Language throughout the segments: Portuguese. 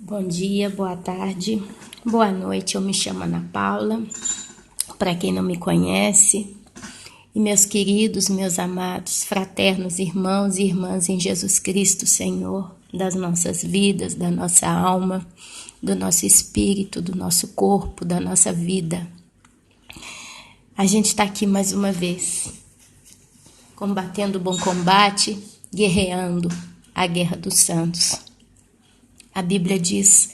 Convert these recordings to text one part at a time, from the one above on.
Bom dia, boa tarde, boa noite. Eu me chamo Ana Paula, para quem não me conhece. E meus queridos, meus amados, fraternos irmãos e irmãs em Jesus Cristo, Senhor, das nossas vidas, da nossa alma, do nosso espírito, do nosso corpo, da nossa vida. A gente está aqui mais uma vez, combatendo o bom combate, guerreando a guerra dos santos. A Bíblia diz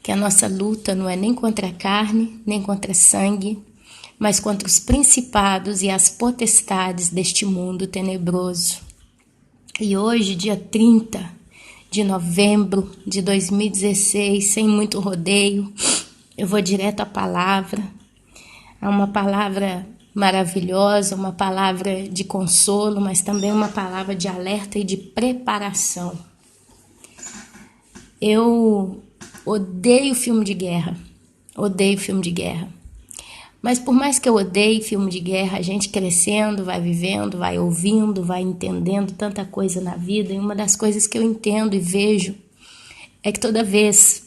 que a nossa luta não é nem contra a carne, nem contra sangue, mas contra os principados e as potestades deste mundo tenebroso. E hoje, dia 30 de novembro de 2016, sem muito rodeio, eu vou direto à palavra. É uma palavra maravilhosa, uma palavra de consolo, mas também uma palavra de alerta e de preparação. Eu odeio filme de guerra, Mas por mais que eu odeie filme de guerra, a gente crescendo, vai vivendo, vai ouvindo, vai entendendo tanta coisa na vida. E uma das coisas que eu entendo e vejo é que toda vez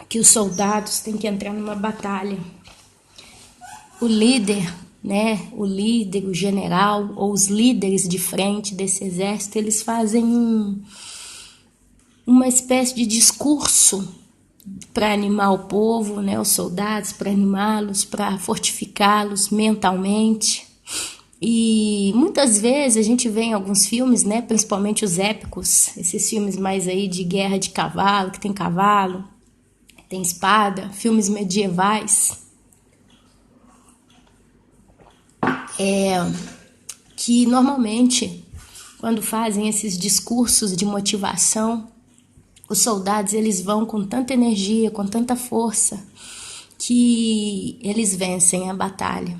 que os soldados têm que entrar numa batalha, o líder, o general ou os líderes de frente desse exército, eles fazem uma espécie de discurso para animar o povo, os soldados, para animá-los, para fortificá-los mentalmente. E muitas vezes a gente vê em alguns filmes, principalmente os épicos, esses filmes mais aí de guerra de cavalo, que tem espada, filmes medievais, que normalmente, quando fazem esses discursos de motivação, os soldados, eles vão com tanta energia, com tanta força, que eles vencem a batalha.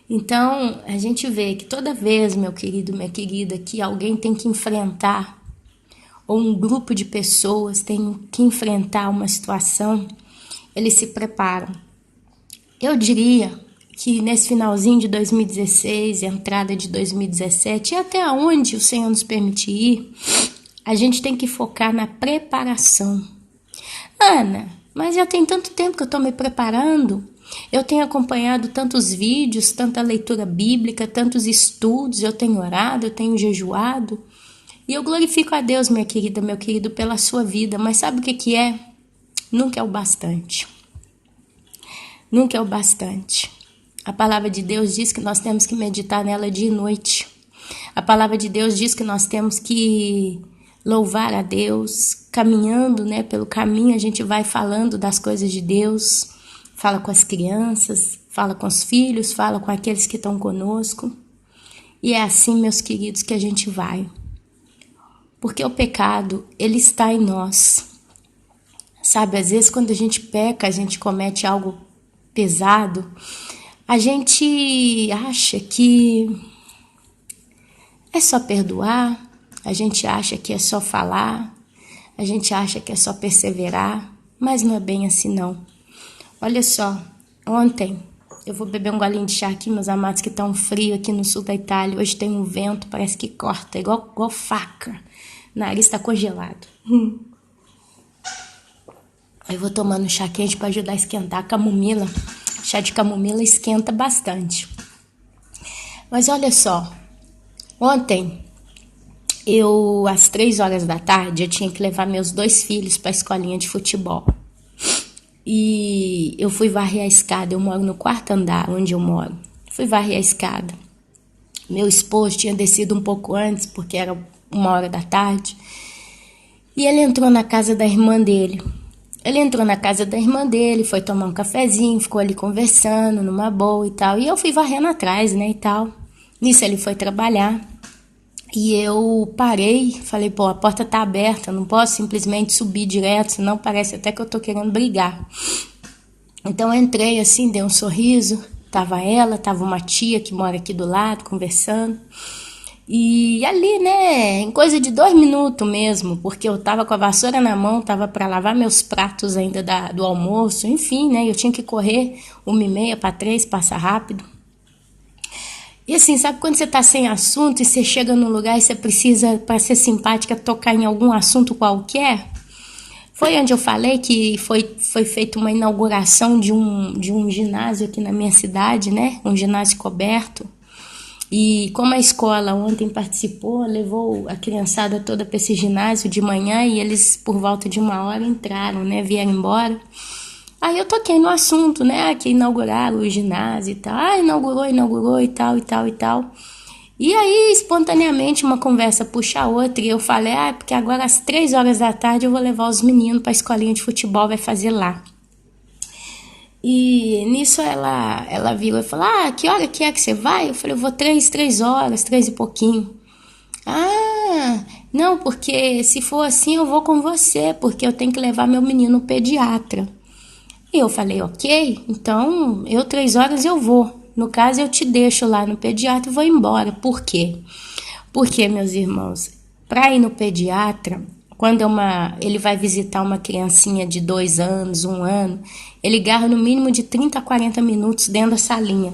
Então, a gente vê que toda vez, meu querido, minha querida, que alguém tem que enfrentar, ou um grupo de pessoas tem que enfrentar uma situação, eles se preparam. Eu diria que nesse finalzinho de 2016, entrada de 2017, e até onde o Senhor nos permitir ir, a gente tem que focar na preparação. Ana, mas já tem tanto tempo que eu estou me preparando. Eu tenho acompanhado tantos vídeos, tanta leitura bíblica, tantos estudos. Eu tenho orado, eu tenho jejuado. E eu glorifico a Deus, minha querida, meu querido, pela sua vida. Mas sabe o que é? Nunca é o bastante. Nunca é o bastante. A palavra de Deus diz que nós temos que meditar nela dia e noite. A palavra de Deus diz que nós temos que louvar a Deus, caminhando, pelo caminho a gente vai falando das coisas de Deus, fala com as crianças, fala com os filhos, fala com aqueles que estão conosco. E é assim, meus queridos, que a gente vai. Porque o pecado, ele está em nós. Sabe, às vezes quando a gente peca, a gente comete algo pesado, a gente acha que é só perdoar, a gente acha que é só falar, a gente acha que é só perseverar, mas não é bem assim não. Olha só, ontem, eu vou beber um golinho de chá aqui, meus amados, que tá um frio aqui no sul da Itália, hoje tem um vento, parece que corta, igual faca, o nariz tá congelado. Eu vou tomando chá quente para ajudar a esquentar a camomila, chá de camomila esquenta bastante. Mas olha só, ontem, às 3 horas da tarde, eu tinha que levar meus 2 filhos para a escolinha de futebol. E eu fui varrer a escada, eu moro no 4º andar, onde eu moro. Fui varrer a escada. Meu esposo tinha descido um pouco antes, porque era 1 hora da tarde. E ele entrou na casa da irmã dele. Foi tomar um cafezinho, ficou ali conversando, numa boa e tal. E eu fui varrendo atrás, e tal. Nisso ele foi trabalhar. E eu parei, falei, a porta tá aberta, não posso simplesmente subir direto, senão parece até que eu tô querendo brigar. Então eu entrei assim, dei um sorriso, tava ela, tava uma tia que mora aqui do lado, conversando. E ali, em coisa de 2 minutos mesmo, porque eu tava com a vassoura na mão, tava para lavar meus pratos ainda do almoço, enfim, eu tinha que correr 1h30 para 3, passa rápido. E assim, sabe quando você tá sem assunto e você chega num lugar e você precisa, para ser simpática, tocar em algum assunto qualquer? Foi onde eu falei que foi feita uma inauguração de um ginásio aqui na minha cidade, né? Um ginásio coberto. E como a escola ontem participou, levou a criançada toda para esse ginásio de manhã e eles, por volta de 1 hora, entraram, né? Vieram embora. Aí eu toquei no assunto, né? Que inauguraram o ginásio e tal. Inaugurou e tal, e tal, e tal. E aí, espontaneamente, uma conversa puxa a outra. E eu falei, porque agora às 3 horas da tarde eu vou levar os meninos para a escolinha de futebol, vai fazer lá. E nisso ela virou e falou, que hora que é que você vai? Eu falei, eu vou 3 horas, 3 e pouquinho. Não, porque se for assim eu vou com você, porque eu tenho que levar meu menino no pediatra. E eu falei, ok, então 3 horas eu vou. No caso, eu te deixo lá no pediatra e vou embora. Por quê? Porque, meus irmãos, para ir no pediatra, quando ele vai visitar uma criancinha de 2 anos, 1 ano, ele garra no mínimo de 30 a 40 minutos dentro da salinha.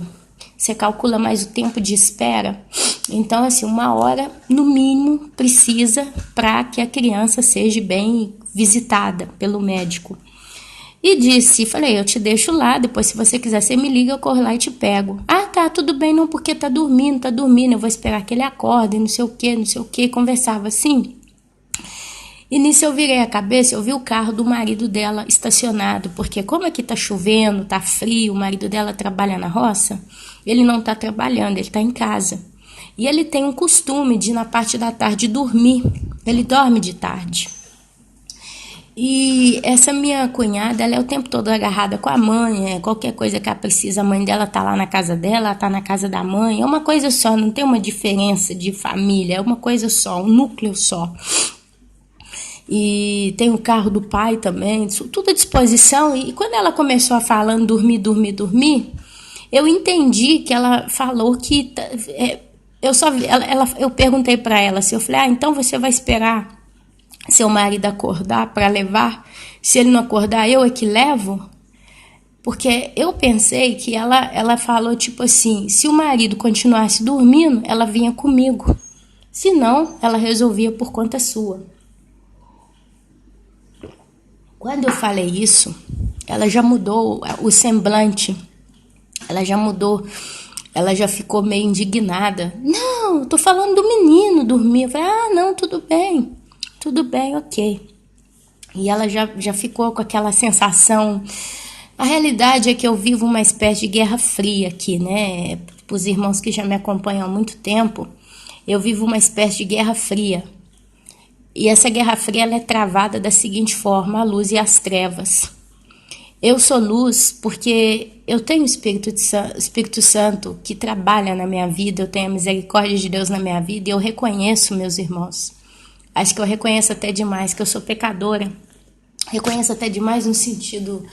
Você calcula mais o tempo de espera. Então, assim, 1 hora, no mínimo, precisa para que a criança seja bem visitada pelo médico. E falei, eu te deixo lá, depois se você quiser você me liga, eu corro lá e te pego. Tá, tudo bem, não, porque tá dormindo, eu vou esperar que ele acorde, não sei o que, conversava assim. E nisso eu virei a cabeça, eu vi o carro do marido dela estacionado, porque como aqui tá chovendo, tá frio, o marido dela trabalha na roça, ele não tá trabalhando, ele tá em casa. E ele tem um costume de, na parte da tarde, dormir, ele dorme de tarde. E essa minha cunhada, ela é o tempo todo agarrada com a mãe, qualquer coisa que ela precisa, a mãe dela tá lá na casa dela, ela tá na casa da mãe, é uma coisa só, não tem uma diferença de família, é uma coisa só, um núcleo só. E tem o carro do pai também, tudo à disposição. E quando ela começou a falando dormir, eu entendi que ela falou que eu perguntei para ela assim, eu falei, então você vai esperar seu marido acordar para levar? Se ele não acordar, eu é que levo? Porque eu pensei que ela falou tipo assim, se o marido continuasse dormindo, ela vinha comigo. Se não, ela resolvia por conta sua. Quando eu falei isso, ela já mudou o semblante, ela já mudou, ela já ficou meio indignada. Não, eu tô falando do menino dormir. Eu falei, não, tudo bem, ok. E ela já ficou com aquela sensação. A realidade é que eu vivo uma espécie de guerra fria aqui, né? Para os irmãos que já me acompanham há muito tempo, eu vivo uma espécie de guerra fria. E essa guerra fria ela é travada da seguinte forma, a luz e as trevas. Eu sou luz porque eu tenho o Espírito Santo que trabalha na minha vida, eu tenho a misericórdia de Deus na minha vida e eu reconheço, meus irmãos. Acho que eu reconheço até demais que eu sou pecadora. Reconheço até demais no sentido,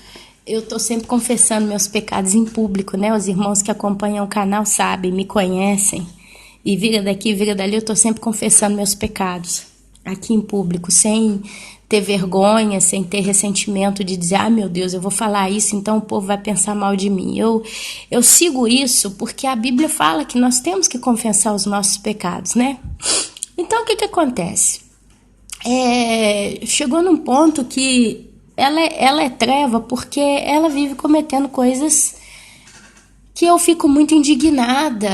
eu estou sempre confessando meus pecados em público, né? Os irmãos que acompanham o canal sabem, me conhecem. E vira daqui, vira dali, eu estou sempre confessando meus pecados. Aqui em público, sem ter vergonha, sem ter ressentimento de dizer, meu Deus, eu vou falar isso, então o povo vai pensar mal de mim. Eu sigo isso porque a Bíblia fala que nós temos que confessar os nossos pecados, né? Então, o que acontece? Chegou num ponto que ela é treva porque ela vive cometendo coisas que eu fico muito indignada.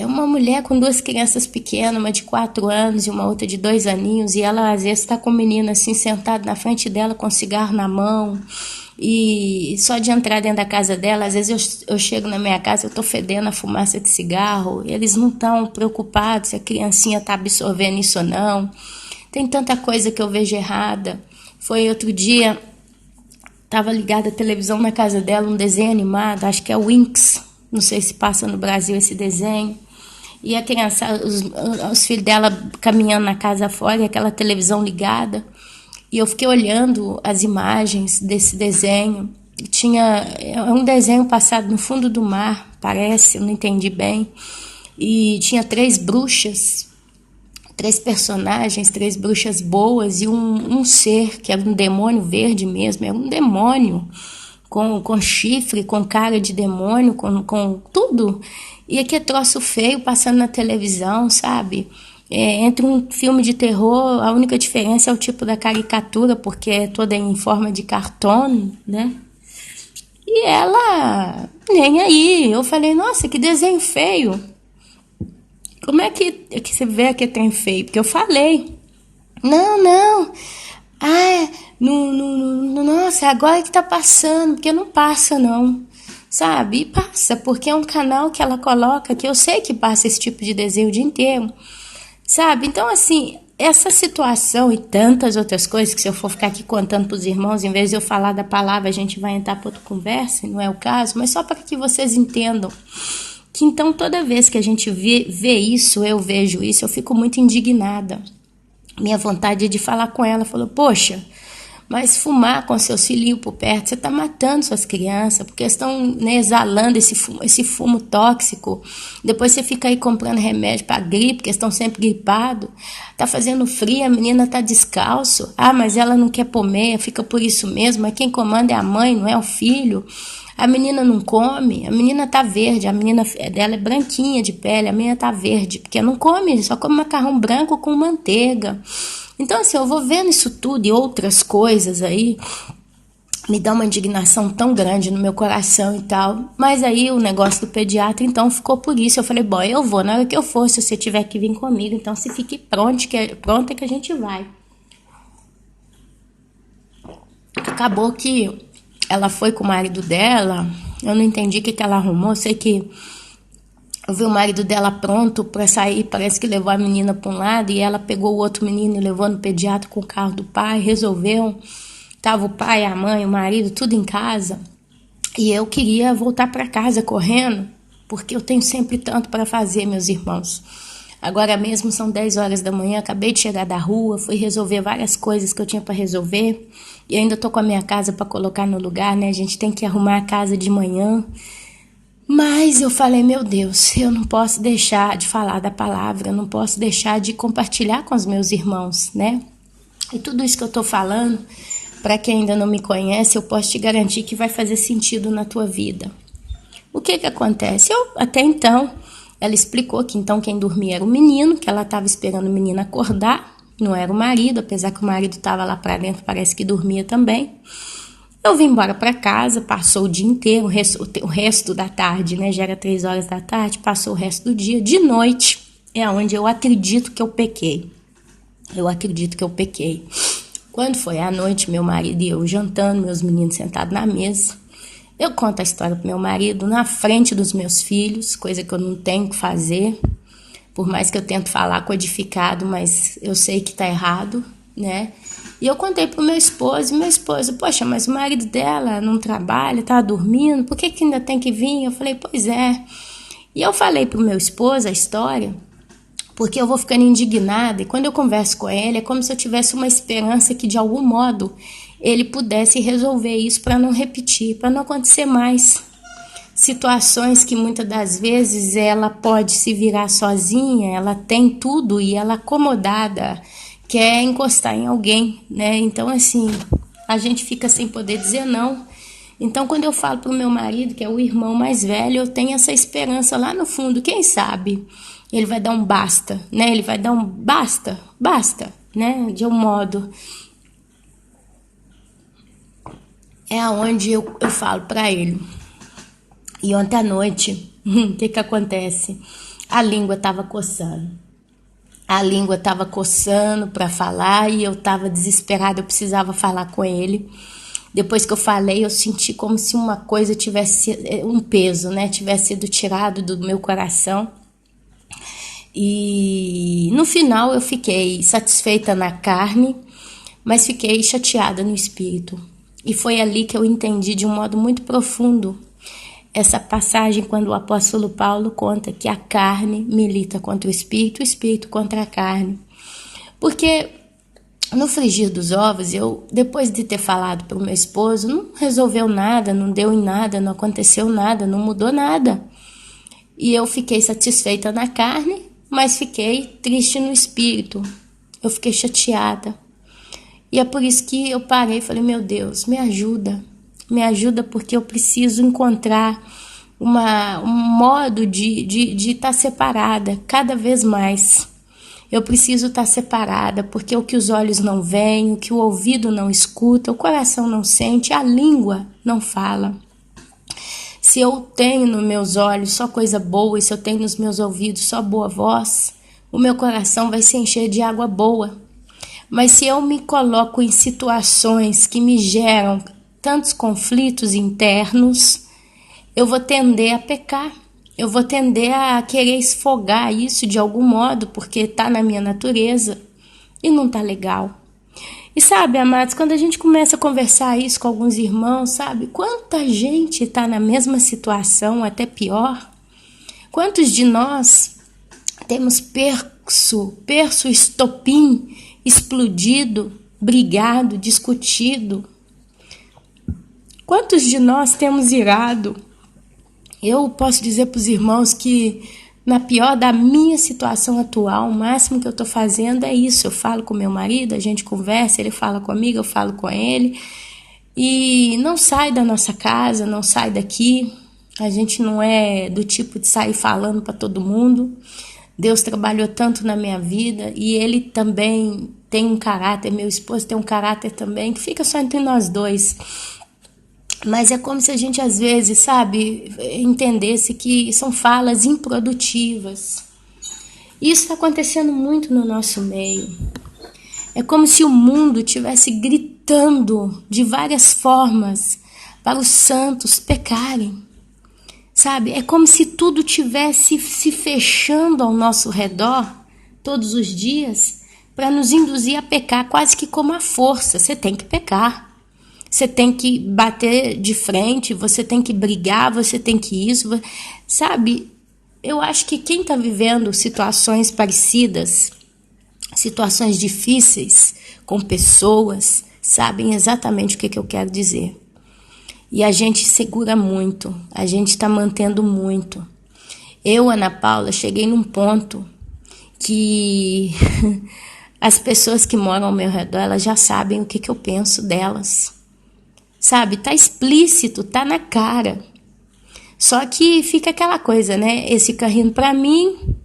Uma mulher com 2 crianças pequenas, uma de 4 anos e uma outra de 2 aninhos, e ela às vezes está com o menino assim sentado na frente dela com um cigarro na mão, e só de entrar dentro da casa dela, às vezes eu chego na minha casa, eu estou fedendo a fumaça de cigarro, eles não estão preocupados se a criancinha está absorvendo isso ou não. Tem tanta coisa que eu vejo errada. Foi outro dia, estava ligada a televisão na casa dela, um desenho animado, acho que é o Winx. Não sei se passa no Brasil esse desenho. E a criança, os filhos dela caminhando na casa fora, e aquela televisão ligada. E eu fiquei olhando as imagens desse desenho. É um desenho passado no fundo do mar, parece, eu não entendi bem. E tinha 3 bruxas, 3 personagens, 3 bruxas boas e um ser que era um demônio verde mesmo, era um demônio. Com chifre, com cara de demônio, com tudo. E aqui é troço feio passando na televisão, sabe? Entre um filme de terror, a única diferença é o tipo da caricatura, porque é toda em forma de cartão, né? E ela, nem aí. Eu falei, nossa, que desenho feio. Como é que você vê que tem feio? Porque eu falei, não. Ah, nossa, agora que tá passando, porque não passa não, sabe? E passa, porque é um canal que ela coloca, que eu sei que passa esse tipo de desenho o dia inteiro, sabe? Então, assim, essa situação e tantas outras coisas, que se eu for ficar aqui contando pros irmãos, em vez de eu falar da palavra, a gente vai entrar para outra conversa, não é o caso, mas só para que vocês entendam que então toda vez que a gente vê isso, eu vejo isso, eu fico muito indignada. Minha vontade é de falar com ela, falou, poxa, mas fumar com seus filhinhos por perto, você está matando suas crianças, porque estão, né, exalando esse fumo tóxico. Depois você fica aí comprando remédio para gripe, porque estão sempre gripados. Está fazendo frio, a menina está descalço. Ah, mas ela não quer pôr meia, fica por isso mesmo. Mas quem comanda é a mãe, não é o filho. A menina não come, a menina tá verde, a menina dela é branquinha de pele, a menina tá verde, porque não come, só come macarrão branco com manteiga. Então, assim, eu vou vendo isso tudo e outras coisas aí, me dá uma indignação tão grande no meu coração e tal. Mas aí o negócio do pediatra, então, ficou por isso. Eu falei, bom, eu vou, na hora que eu for, se você tiver que vir comigo, então se fique pronta que a gente vai. Acabou que ela foi com o marido dela, eu não entendi o que ela arrumou, eu sei que eu vi o marido dela pronto para sair, parece que levou a menina para um lado e ela pegou o outro menino e levou no pediatra com o carro do pai, resolveu, tava o pai, a mãe, o marido, tudo em casa, e eu queria voltar para casa correndo, porque eu tenho sempre tanto para fazer, meus irmãos. Agora mesmo são 10 horas da manhã, acabei de chegar da rua, fui resolver várias coisas que eu tinha para resolver, e ainda tô com a minha casa para colocar no lugar, né? A gente tem que arrumar a casa de manhã. Mas eu falei, meu Deus, eu não posso deixar de falar da palavra, eu não posso deixar de compartilhar com os meus irmãos, né? E tudo isso que eu tô falando, para quem ainda não me conhece, eu posso te garantir que vai fazer sentido na tua vida. O que acontece? Até então, ela explicou que então quem dormia era o menino, que ela estava esperando o menino acordar, não era o marido, apesar que o marido estava lá para dentro, parece que dormia também. Eu vim embora para casa, passou o dia inteiro, o resto da tarde, né? Já era 3 horas da tarde, passou o resto do dia. De noite é onde eu acredito que eu pequei. Quando foi à noite, meu marido e eu jantando, meus meninos sentados na mesa, eu conto a história pro meu marido na frente dos meus filhos, coisa que eu não tenho que fazer, por mais que eu tento falar codificado, mas eu sei que tá errado, né? E eu contei pro meu esposo, e meu esposo, poxa, mas o marido dela não trabalha, tá dormindo, por que ainda tem que vir? Eu falei, pois é. E eu falei pro meu esposo a história, porque eu vou ficando indignada, e quando eu converso com ele, é como se eu tivesse uma esperança que de algum modo ele pudesse resolver isso para não repetir, para não acontecer mais. Situações que muitas das vezes ela pode se virar sozinha, ela tem tudo e ela acomodada, quer encostar em alguém, né? Então, assim, a gente fica sem poder dizer não. Então, quando eu falo pro meu marido, que é o irmão mais velho, eu tenho essa esperança lá no fundo, quem sabe ele vai dar um basta, né? Ele vai dar um basta, né? De um modo. É aonde eu falo para ele. E ontem à noite, o que acontece? A língua estava coçando. Para falar e eu estava desesperada, eu precisava falar com ele. Depois que eu falei, eu senti como se uma coisa tivesse, um peso, né? Tivesse sido tirado do meu coração. E no final eu fiquei satisfeita na carne, mas fiquei chateada no espírito. E foi ali que eu entendi de um modo muito profundo essa passagem quando o apóstolo Paulo conta que a carne milita contra o espírito contra a carne. Porque no frigir dos ovos, eu, depois de ter falado para o meu esposo, não resolveu nada, não deu em nada, não aconteceu nada, não mudou nada. E eu fiquei satisfeita na carne, mas fiquei triste no espírito. Eu fiquei chateada. E é por isso que eu parei e falei, meu Deus, me ajuda porque eu preciso encontrar um modo de estar separada cada vez mais. Eu preciso estar separada, porque o que os olhos não veem, o que o ouvido não escuta, o coração não sente, a língua não fala. Se eu tenho nos meus olhos só coisa boa, e se eu tenho nos meus ouvidos só boa voz, o meu coração vai se encher de água boa. Mas se eu me coloco em situações que me geram tantos conflitos internos, eu vou tender a pecar. Eu vou tender a querer esfogar isso de algum modo, porque está na minha natureza e não está legal. E sabe, amados, quando a gente começa a conversar isso com alguns irmãos, sabe, quanta gente está na mesma situação, até pior. Quantos de nós temos perso estopim, explodido, brigado, discutido? Quantos de nós temos irado? Eu posso dizer para os irmãos que na pior da minha situação atual, o máximo que eu estou fazendo é isso. Eu falo com meu marido, a gente conversa, ele fala comigo, eu falo com ele. E não sai da nossa casa, não sai daqui. A gente não é do tipo de sair falando para todo mundo. Deus trabalhou tanto na minha vida e ele também tem um caráter, meu esposo tem um caráter também, que fica só entre nós dois. Mas é como se a gente, às vezes, sabe, entendesse que são falas improdutivas. Isso está acontecendo muito no nosso meio. É como se o mundo estivesse gritando de várias formas para os santos pecarem. Sabe, é como se tudo tivesse se fechando ao nosso redor todos os dias para nos induzir a pecar quase que como a força. Você tem que pecar. Você tem que bater de frente, você tem que brigar, você tem que isso. Sabe, eu acho que quem está vivendo situações parecidas, situações difíceis com pessoas, sabem exatamente o que eu quero dizer. E a gente segura muito, a gente está mantendo muito. Eu, Ana Paula, cheguei num ponto que as pessoas que moram ao meu redor, elas já sabem o que eu penso delas. Sabe, tá explícito, tá na cara. Só que fica aquela coisa, né? Esse fica rindo pra mim,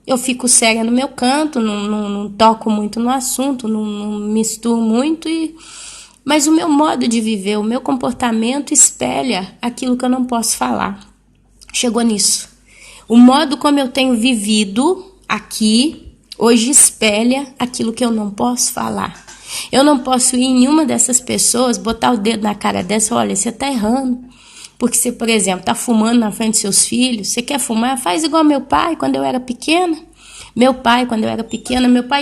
eu fico séria no meu canto, não toco muito no assunto, não misturo muito. Mas o meu modo de viver, o meu comportamento espelha aquilo que eu não posso falar. Chegou nisso. O modo como eu tenho vivido aqui, hoje espelha aquilo que eu não posso falar. Eu não posso ir em nenhuma dessas pessoas, botar o dedo na cara dessa, olha, você tá errando. Porque você, por exemplo, tá fumando na frente dos seus filhos, você quer fumar? Faz igual meu pai, quando eu era pequena. Meu pai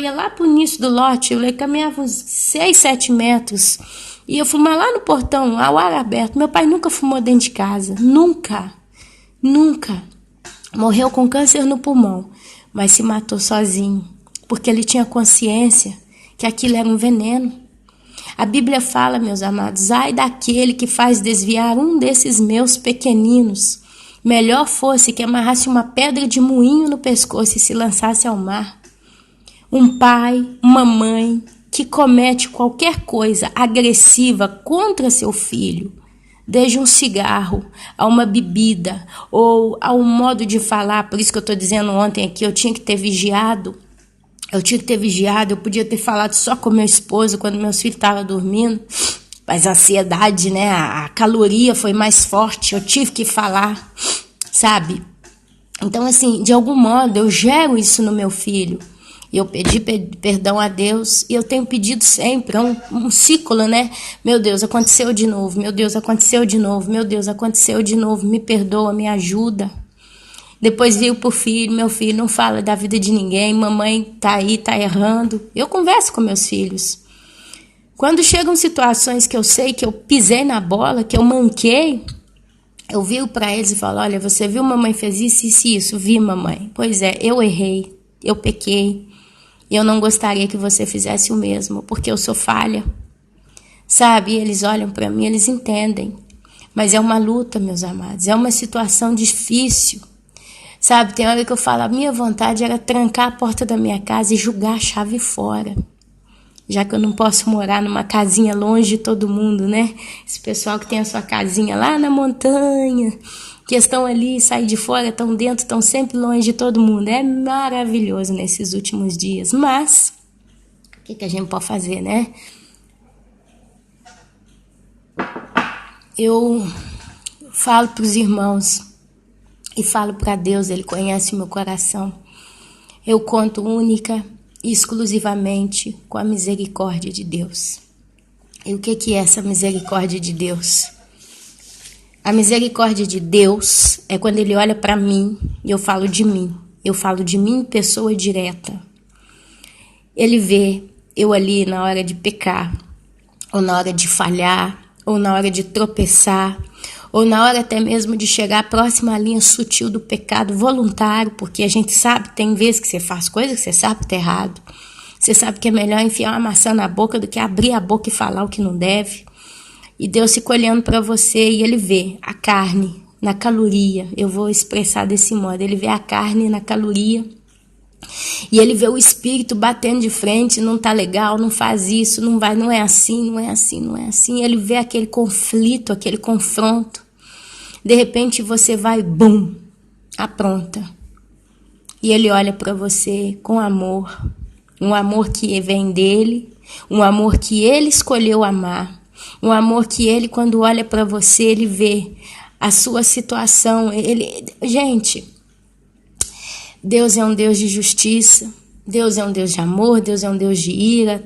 ia lá pro início do lote, eu caminhava uns 6, 7 metros, e eu fumava lá no portão, ao ar aberto. Meu pai nunca fumou dentro de casa, nunca. Morreu com câncer no pulmão, mas se matou sozinho, porque ele tinha consciência que aquilo era um veneno. A Bíblia fala, meus amados, ai daquele que faz desviar um desses meus pequeninos. Melhor fosse que amarrasse uma pedra de moinho no pescoço e se lançasse ao mar. Um pai, uma mãe que comete qualquer coisa agressiva contra seu filho, desde um cigarro a uma bebida ou a um modo de falar, por isso que eu estou dizendo ontem aqui, eu tinha que ter vigiado, eu podia ter falado só com meu esposo quando meus filhos estavam dormindo, mas a ansiedade, né, a caloria foi mais forte, eu tive que falar, sabe? Então, assim, de algum modo eu gero isso no meu filho. Eu pedi perdão a Deus e eu tenho pedido sempre, é um ciclo, né? Meu Deus, aconteceu de novo, meu Deus, aconteceu de novo, meu Deus, aconteceu de novo, me perdoa, me ajuda. Depois veio pro filho, meu filho não fala da vida de ninguém, mamãe tá aí, tá errando. Eu converso com meus filhos. Quando chegam situações que eu sei que eu pisei na bola, que eu manquei, eu viro para eles e falo, olha, você viu mamãe fez isso, isso e isso? Vi, mamãe. Pois é, eu errei, eu pequei. Eu não gostaria que você fizesse o mesmo, porque eu sou falha. Sabe, eles olham para mim, eles entendem. Mas é uma luta, meus amados, é uma situação difícil. Sabe, tem hora que eu falo, a minha vontade era trancar a porta da minha casa e jogar a chave fora. Já que eu não posso morar numa casinha longe de todo mundo, né? Esse pessoal que tem a sua casinha lá na montanha, que estão ali, saem de fora, estão dentro, estão sempre longe de todo mundo. É maravilhoso nesses últimos dias. Mas, o que a gente pode fazer, né? Eu falo para os irmãos e falo para Deus, Ele conhece o meu coração. Eu conto única e exclusivamente com a misericórdia de Deus. E o que é essa misericórdia de Deus? A misericórdia de Deus é quando Ele olha para mim e eu falo de mim. Eu falo de mim, pessoa direta. Ele vê eu ali na hora de pecar, ou na hora de falhar, ou na hora de tropeçar, ou na hora até mesmo de chegar próxima à linha sutil do pecado voluntário, porque a gente sabe, tem vezes que você faz coisas que você sabe que tá errado. Você sabe que é melhor enfiar uma maçã na boca do que abrir a boca e falar o que não deve. E Deus fica olhando para você e Ele vê a carne na caloria. Eu vou expressar desse modo. Ele vê a carne na caloria. E Ele vê o espírito batendo de frente, não tá legal, não faz isso, não vai, não é assim, não é assim, não é assim. Ele vê aquele conflito, aquele confronto. De repente você vai, bum, apronta. E Ele olha para você com amor. Um amor que vem dEle, um amor que Ele escolheu amar. Um amor que Ele, quando olha para você, Ele vê a sua situação. Gente, Deus é um Deus de justiça, Deus é um Deus de amor, Deus é um Deus de ira.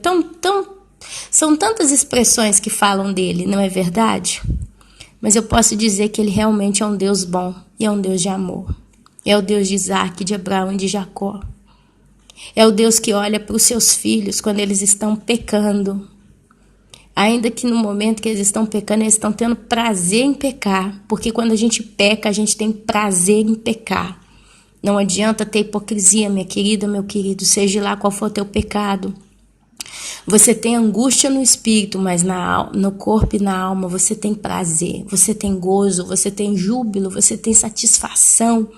São tantas expressões que falam dele, não é verdade? Mas eu posso dizer que Ele realmente é um Deus bom e é um Deus de amor. É o Deus de Isaac, de Abraão e de Jacó. É o Deus que olha para os seus filhos quando eles estão pecando. Ainda que no momento que eles estão pecando, eles estão tendo prazer em pecar. Porque quando a gente peca, a gente tem prazer em pecar. Não adianta ter hipocrisia, minha querida, meu querido. Seja lá qual for o teu pecado. Você tem angústia no espírito, mas no corpo e na alma você tem prazer. Você tem gozo, você tem júbilo, você tem satisfação.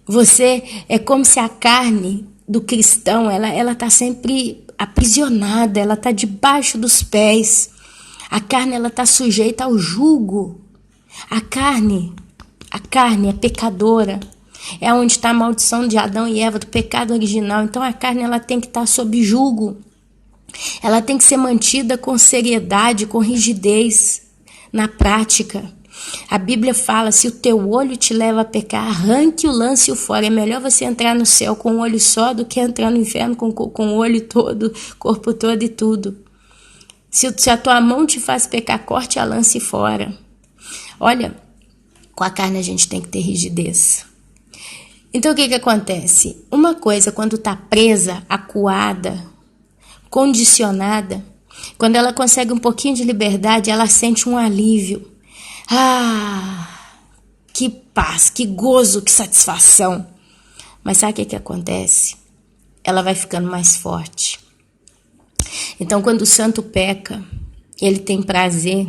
Você é como se a carne do cristão, ela está sempre aprisionada, ela está debaixo dos pés. A carne, ela está sujeita ao jugo. A carne é pecadora. É onde está a maldição de Adão e Eva, do pecado original. Então a carne, ela tem que estar sob jugo. Ela tem que ser mantida com seriedade, com rigidez na prática. A Bíblia fala, se o teu olho te leva a pecar, arranque-o, lance-o fora. É melhor você entrar no céu com um olho só do que entrar no inferno com o olho todo, corpo todo e tudo. Se a tua mão te faz pecar, corte a lance fora. Olha, com a carne a gente tem que ter rigidez. Então o que acontece? Uma coisa, quando está presa, acuada, condicionada, quando ela consegue um pouquinho de liberdade, ela sente um alívio. Ah, que paz, que gozo, que satisfação. Mas sabe o que acontece? Ela vai ficando mais forte. Então, quando o santo peca, ele tem prazer.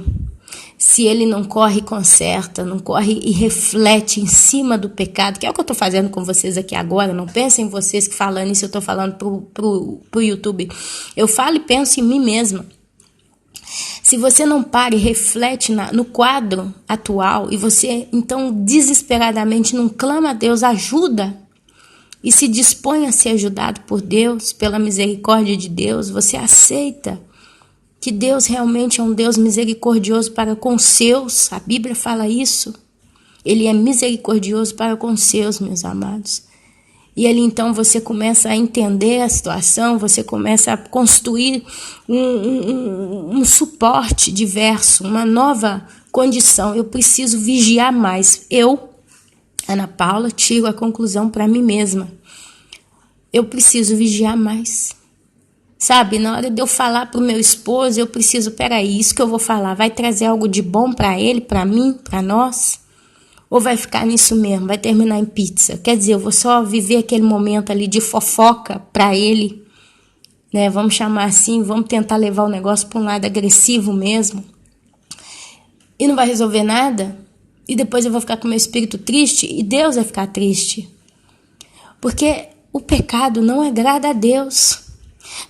Se ele não corre e conserta, não corre e reflete em cima do pecado, que é o que eu estou fazendo com vocês aqui agora. Não pensem em vocês que falando isso, eu estou falando pro YouTube. Eu falo e penso em mim mesma. Se você não para e reflete no quadro atual e você, então, desesperadamente não clama a Deus ajuda e se dispõe a ser ajudado por Deus, pela misericórdia de Deus, você aceita que Deus realmente é um Deus misericordioso para com os seus. A Bíblia fala isso. Ele é misericordioso para com os seus, meus amados. E ele, então, você começa a entender a situação, você começa a construir um suporte diverso, uma nova condição. Eu preciso vigiar mais. Eu, Ana Paula, tiro a conclusão para mim mesma. Eu preciso vigiar mais. Sabe, na hora de eu falar para o meu esposo, eu preciso, peraí, isso que eu vou falar vai trazer algo de bom para ele, para mim, para nós? Ou vai ficar nisso mesmo, vai terminar em pizza? Quer dizer, eu vou só viver aquele momento ali de fofoca para ele, né? Vamos chamar assim, vamos tentar levar o negócio para um lado agressivo mesmo. E não vai resolver nada? E depois eu vou ficar com o meu espírito triste e Deus vai ficar triste. Porque o pecado não agrada a Deus.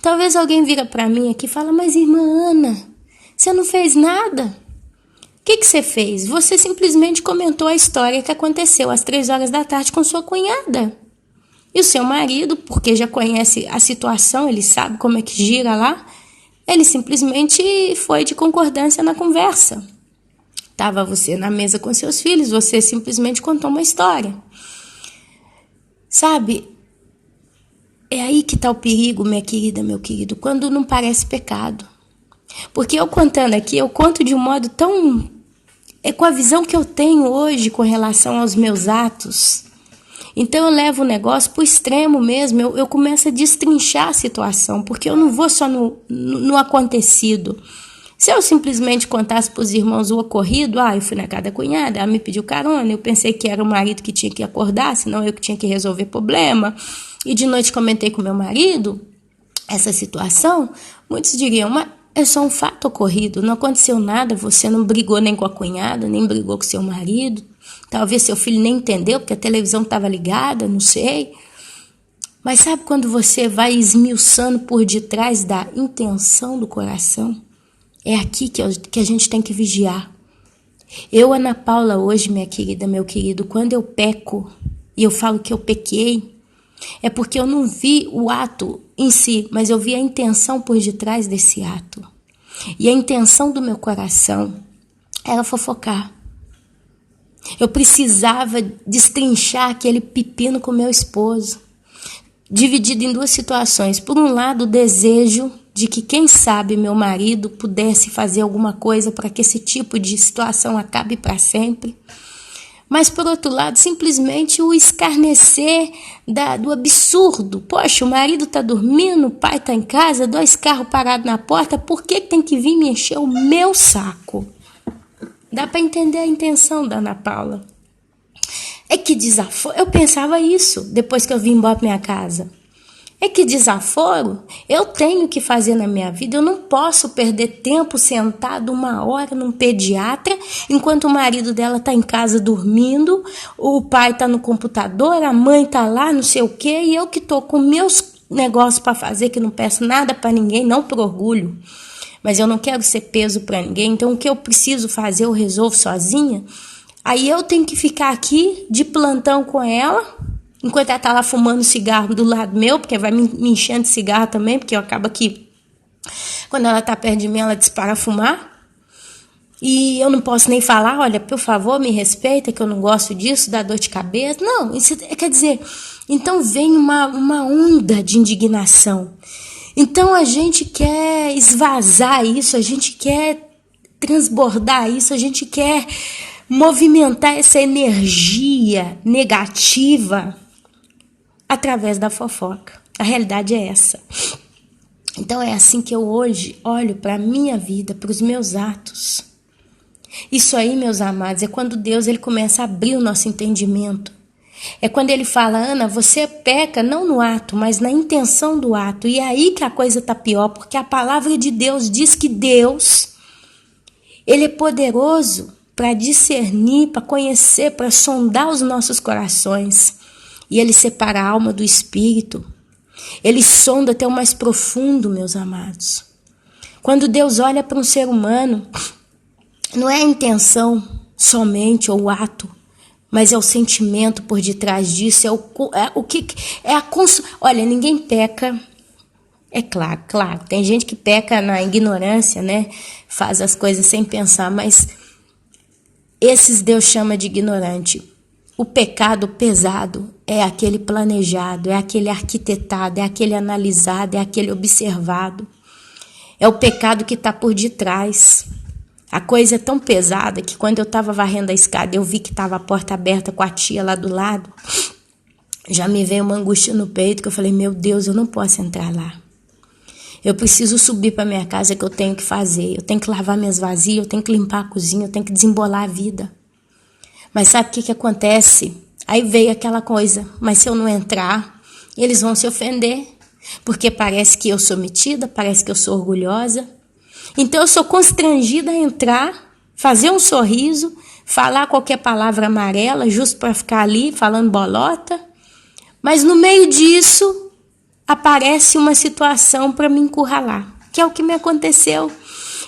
Talvez alguém vira para mim aqui e fala, mas irmã Ana, você não fez nada. que você fez? Você simplesmente comentou a história que aconteceu às 3 horas da tarde com sua cunhada. E o seu marido, porque já conhece a situação, ele sabe como é que gira lá, ele simplesmente foi de concordância na conversa. Estava você na mesa com seus filhos, você simplesmente contou uma história. Sabe, é aí que está o perigo, minha querida, meu querido, quando não parece pecado. Porque eu contando aqui, eu conto de um modo tão... É com a visão que eu tenho hoje com relação aos meus atos. Então eu levo o negócio para o extremo mesmo, eu começo a destrinchar a situação, porque eu não vou só no acontecido. Se eu simplesmente contasse para os irmãos o ocorrido, eu fui na casa da cunhada, ela me pediu carona, eu pensei que era o marido que tinha que acordar, senão eu que tinha que resolver problema, e de noite comentei com meu marido essa situação, muitos diriam, mas é só um fato ocorrido, não aconteceu nada, você não brigou nem com a cunhada, nem brigou com seu marido, talvez seu filho nem entendeu, porque a televisão estava ligada, não sei. Mas sabe quando você vai esmiuçando por detrás da intenção do coração? É aqui que a gente tem que vigiar. Eu, Ana Paula, hoje, minha querida, meu querido, quando eu peco, e eu falo que eu pequei, é porque eu não vi o ato em si, mas eu vi a intenção por detrás desse ato. E a intenção do meu coração era fofocar. Eu precisava destrinchar aquele pepino com meu esposo, dividido em 2 situações. Por um lado, o desejo de que, quem sabe, meu marido pudesse fazer alguma coisa para que esse tipo de situação acabe para sempre. Mas, por outro lado, simplesmente o escarnecer do absurdo. Poxa, o marido está dormindo, o pai está em casa, 2 carros parados na porta, por que tem que vir me encher o meu saco? Dá para entender a intenção da Ana Paula. É que desaforo. Eu pensava isso depois que eu vim embora para minha casa. É que desaforo eu tenho que fazer na minha vida. Eu não posso perder tempo sentado 1 hora num pediatra, enquanto o marido dela está em casa dormindo, o pai está no computador, a mãe está lá, não sei o quê, e eu que estou com meus negócios para fazer, que não peço nada para ninguém, não por orgulho. Mas eu não quero ser peso para ninguém, então o que eu preciso fazer eu resolvo sozinha. Aí eu tenho que ficar aqui de plantão com ela, enquanto ela tá lá fumando cigarro do lado meu, porque vai me enchendo de cigarro também, porque eu acabo que quando ela tá perto de mim, ela dispara a fumar. E eu não posso nem falar, olha, por favor, me respeita, que eu não gosto disso, dá dor de cabeça. Não, isso quer dizer, então vem uma onda de indignação. Então a gente quer esvazar isso, a gente quer transbordar isso, a gente quer movimentar essa energia negativa através da fofoca. A realidade é essa. Então é assim que eu hoje olho para a minha vida, para os meus atos. Isso aí, meus amados, é quando Deus ele começa a abrir o nosso entendimento. É quando ele fala, Ana, você peca não no ato, mas na intenção do ato. E é aí que a coisa está pior, porque a palavra de Deus diz que Deus, ele é poderoso para discernir, para conhecer, para sondar os nossos corações. E ele separa a alma do espírito. Ele sonda até o mais profundo, meus amados. Quando Deus olha para um ser humano, não é a intenção somente ou o ato, mas é o sentimento por detrás disso, Olha, ninguém peca, é claro, tem gente que peca na ignorância, né? Faz as coisas sem pensar, mas esses Deus chama de ignorante. O pecado pesado é aquele planejado, é aquele arquitetado, é aquele analisado, é aquele observado. É o pecado que está por detrás. A coisa é tão pesada que quando eu estava varrendo a escada, eu vi que estava a porta aberta com a tia lá do lado. Já me veio uma angústia no peito que eu falei, meu Deus, eu não posso entrar lá. Eu preciso subir para minha casa, que eu tenho que fazer. Eu tenho que lavar minhas vasilhas, eu tenho que limpar a cozinha, eu tenho que desembolar a vida. Mas sabe o que acontece? Aí veio aquela coisa, mas se eu não entrar, eles vão se ofender. Porque parece que eu sou metida, parece que eu sou orgulhosa. Então eu sou constrangida a entrar, fazer um sorriso, falar qualquer palavra amarela, justo para ficar ali falando bolota. Mas no meio disso, aparece uma situação para me encurralar, que é o que me aconteceu.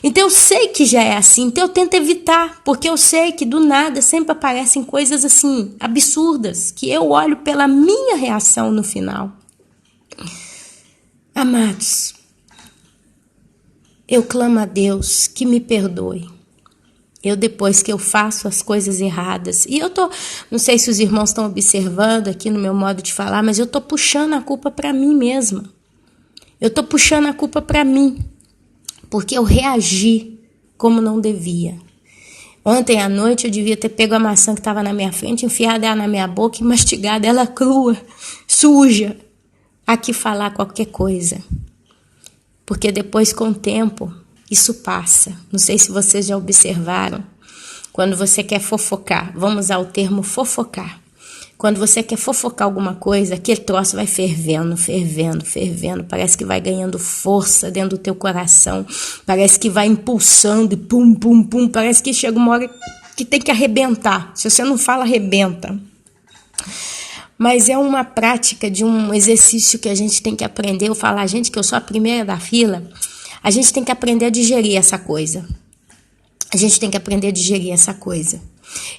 Então eu sei que já é assim, então eu tento evitar, porque eu sei que do nada sempre aparecem coisas assim, absurdas, que eu olho pela minha reação no final. Amados, eu clamo a Deus que me perdoe. Eu, depois que eu faço as coisas erradas, e não sei se os irmãos estão observando aqui no meu modo de falar, mas eu tô puxando a culpa para mim mesma. Eu tô puxando a culpa para mim, porque eu reagi como não devia. Ontem à noite eu devia ter pego a maçã que estava na minha frente, enfiado ela na minha boca e mastigado ela crua, suja, aqui falar qualquer coisa. Porque depois, com o tempo, isso passa. Não sei se vocês já observaram. Quando você quer fofocar, vamos usar o termo fofocar. Quando você quer fofocar alguma coisa, aquele troço vai fervendo, fervendo, fervendo. Parece que vai ganhando força dentro do teu coração. Parece que vai impulsando e pum, pum, pum. Parece que chega uma hora que tem que arrebentar. Se você não fala, arrebenta. Mas é uma prática de um exercício que a gente tem que aprender. Eu falo, gente, que eu sou a primeira da fila. A gente tem que aprender a digerir essa coisa. A gente tem que aprender a digerir essa coisa.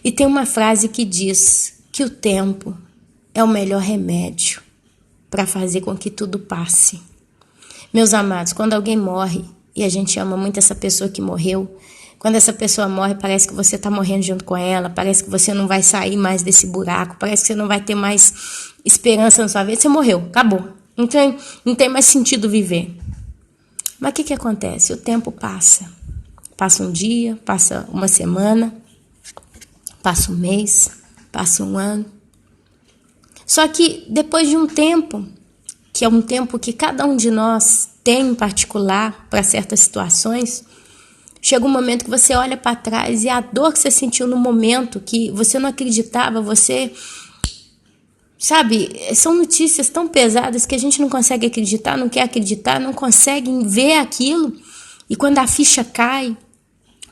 E tem uma frase que diz que o tempo é o melhor remédio para fazer com que tudo passe. Meus amados, quando alguém morre, e a gente ama muito essa pessoa que morreu, quando essa pessoa morre, parece que você está morrendo junto com ela, parece que você não vai sair mais desse buraco, parece que você não vai ter mais esperança na sua vida. Você morreu, acabou. Não tem mais sentido viver. Mas o que acontece? O tempo passa. Passa um dia, passa uma semana, passa um mês, passa um ano. Só que depois de um tempo, que é um tempo que cada um de nós tem em particular para certas situações, chega um momento que você olha para trás e a dor que você sentiu no momento, que você não acreditava, você... Sabe, são notícias tão pesadas que a gente não consegue acreditar, não quer acreditar, não consegue ver aquilo. E quando a ficha cai,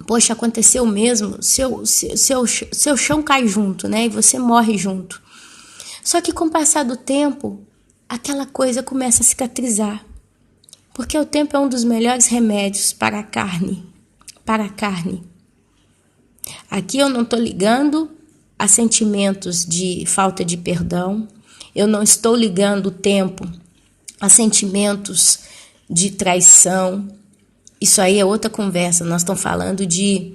poxa, aconteceu mesmo, seu chão cai junto, né? E você morre junto. Só que com o passar do tempo, aquela coisa começa a cicatrizar. Porque o tempo é um dos melhores remédios para a carne. Para a carne. Aqui eu não estou ligando a sentimentos de falta de perdão. Eu não estou ligando o tempo a sentimentos de traição. Isso aí é outra conversa. Nós estamos falando de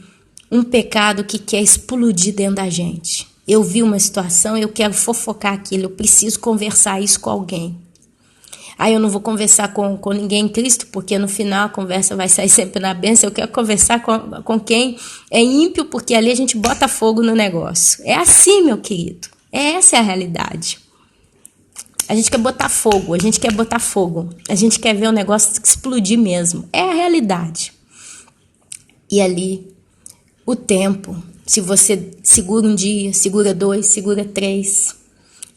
um pecado que quer explodir dentro da gente. Eu vi uma situação, eu quero fofocar aquilo, eu preciso conversar isso com alguém. Aí eu não vou conversar com ninguém em Cristo, porque no final a conversa vai sair sempre na bênção. Eu quero conversar com quem é ímpio, porque ali a gente bota fogo no negócio. É assim, meu querido. Essa é a realidade. A gente quer botar fogo, a gente quer botar fogo. A gente quer ver o negócio explodir mesmo. É a realidade. E ali, o tempo, se você segura um dia, segura 2, segura 3...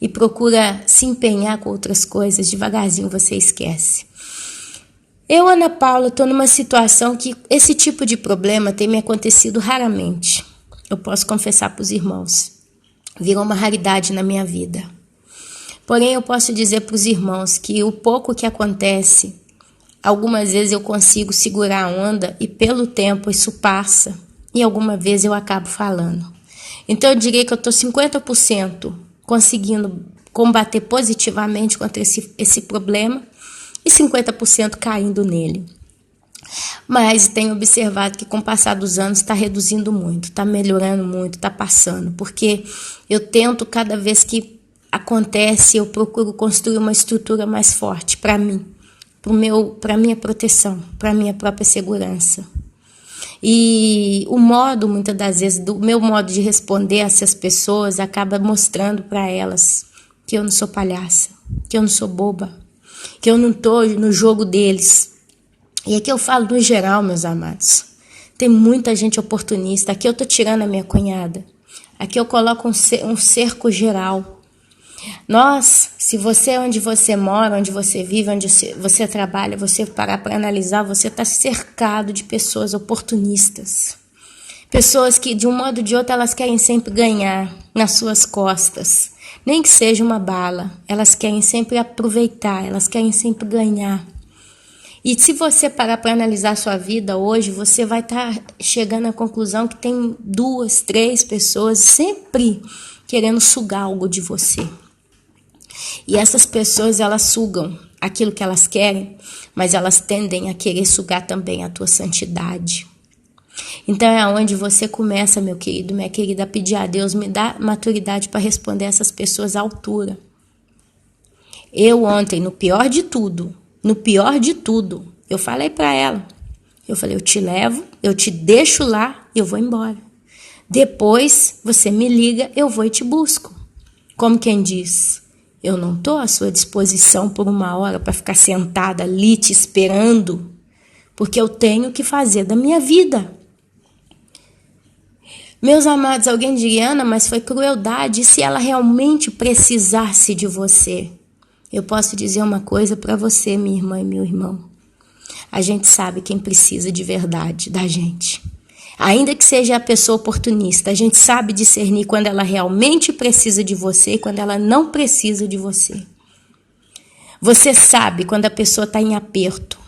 e procura se empenhar com outras coisas, devagarzinho você esquece. Eu, Ana Paula, estou numa situação que esse tipo de problema tem me acontecido raramente. Eu posso confessar para os irmãos. Virou uma raridade na minha vida. Porém, eu posso dizer para os irmãos que o pouco que acontece, algumas vezes eu consigo segurar a onda e pelo tempo isso passa. E alguma vez eu acabo falando. Então eu diria que eu estou 50% conseguindo combater positivamente contra esse problema e 50% caindo nele. Mas tenho observado que com o passar dos anos está reduzindo muito, está melhorando muito, está passando, porque eu tento cada vez que acontece, eu procuro construir uma estrutura mais forte para mim, para minha proteção, para minha própria segurança. E o modo, muitas das vezes, do meu modo de responder a essas pessoas acaba mostrando para elas que eu não sou palhaça, que eu não sou boba, que eu não estou no jogo deles. E aqui eu falo no geral, meus amados. Tem muita gente oportunista. Aqui eu estou tirando a minha cunhada. Aqui eu coloco um cerco geral. Nós, se você, onde você mora, onde você vive, onde você trabalha, você parar para analisar, você está cercado de pessoas oportunistas. Pessoas que, de um modo ou de outro, elas querem sempre ganhar nas suas costas. Nem que seja uma bala, elas querem sempre aproveitar, elas querem sempre ganhar. E se você parar para analisar a sua vida hoje, você vai estar chegando à conclusão que tem 2, 3 pessoas sempre querendo sugar algo de você. E essas pessoas, elas sugam aquilo que elas querem, mas elas tendem a querer sugar também a tua santidade. Então é onde você começa, meu querido, minha querida, a pedir a Deus, me dá maturidade para responder a essas pessoas à altura. Eu ontem, no pior de tudo, eu falei para ela, eu falei, eu te levo, eu te deixo lá e eu vou embora. Depois você me liga, eu vou e te busco. Como quem diz, eu não estou à sua disposição por 1 hora para ficar sentada ali te esperando, porque eu tenho que fazer da minha vida. Meus amados, alguém diria, Ana, mas foi crueldade, e se ela realmente precisasse de você? Eu posso dizer uma coisa para você, minha irmã e meu irmão. A gente sabe quem precisa de verdade da gente. Ainda que seja a pessoa oportunista, a gente sabe discernir quando ela realmente precisa de você e quando ela não precisa de você. Você sabe quando a pessoa está em aperto.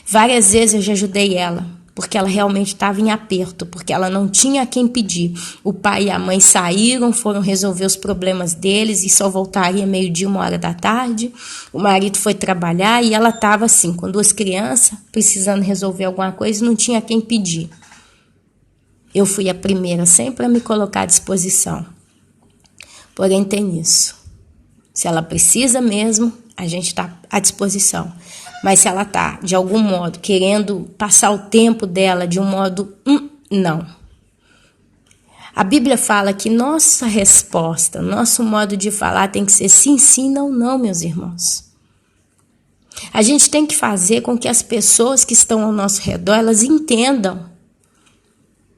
Várias vezes eu já ajudei ela, porque ela realmente estava em aperto, porque ela não tinha a quem pedir. O pai e a mãe saíram, foram resolver os problemas deles e só voltaria 12h, 1h da tarde. O marido foi trabalhar e ela estava assim, com 2 crianças, precisando resolver alguma coisa e não tinha a quem pedir. Eu fui a primeira sempre a me colocar à disposição. Porém, tem isso. Se ela precisa mesmo, a gente está à disposição. Mas se ela está, de algum modo, querendo passar o tempo dela de um modo... não. A Bíblia fala que nossa resposta, nosso modo de falar tem que ser sim, sim, não, não, meus irmãos. A gente tem que fazer com que as pessoas que estão ao nosso redor, elas entendam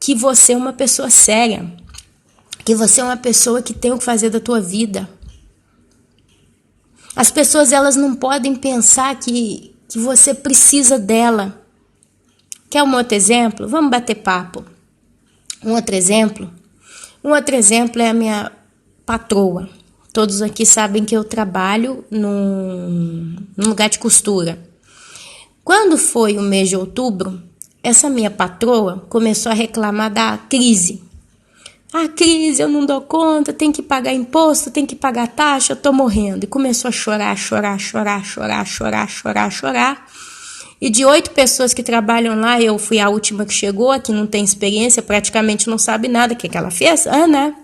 que você é uma pessoa séria, que você é uma pessoa que tem o que fazer da tua vida. As pessoas, elas não podem pensar que você precisa dela. Quer um outro exemplo? Vamos bater papo. Um outro exemplo é a minha patroa. Todos aqui sabem que eu trabalho num lugar de costura. Quando foi o mês de outubro, essa minha patroa começou a reclamar da crise. A crise, eu não dou conta, tem que pagar imposto, tem que pagar taxa, eu tô morrendo. E começou a chorar. E de 8 pessoas que trabalham lá, eu fui a última que chegou, a que não tem experiência, praticamente não sabe nada. O que ela fez? Ana,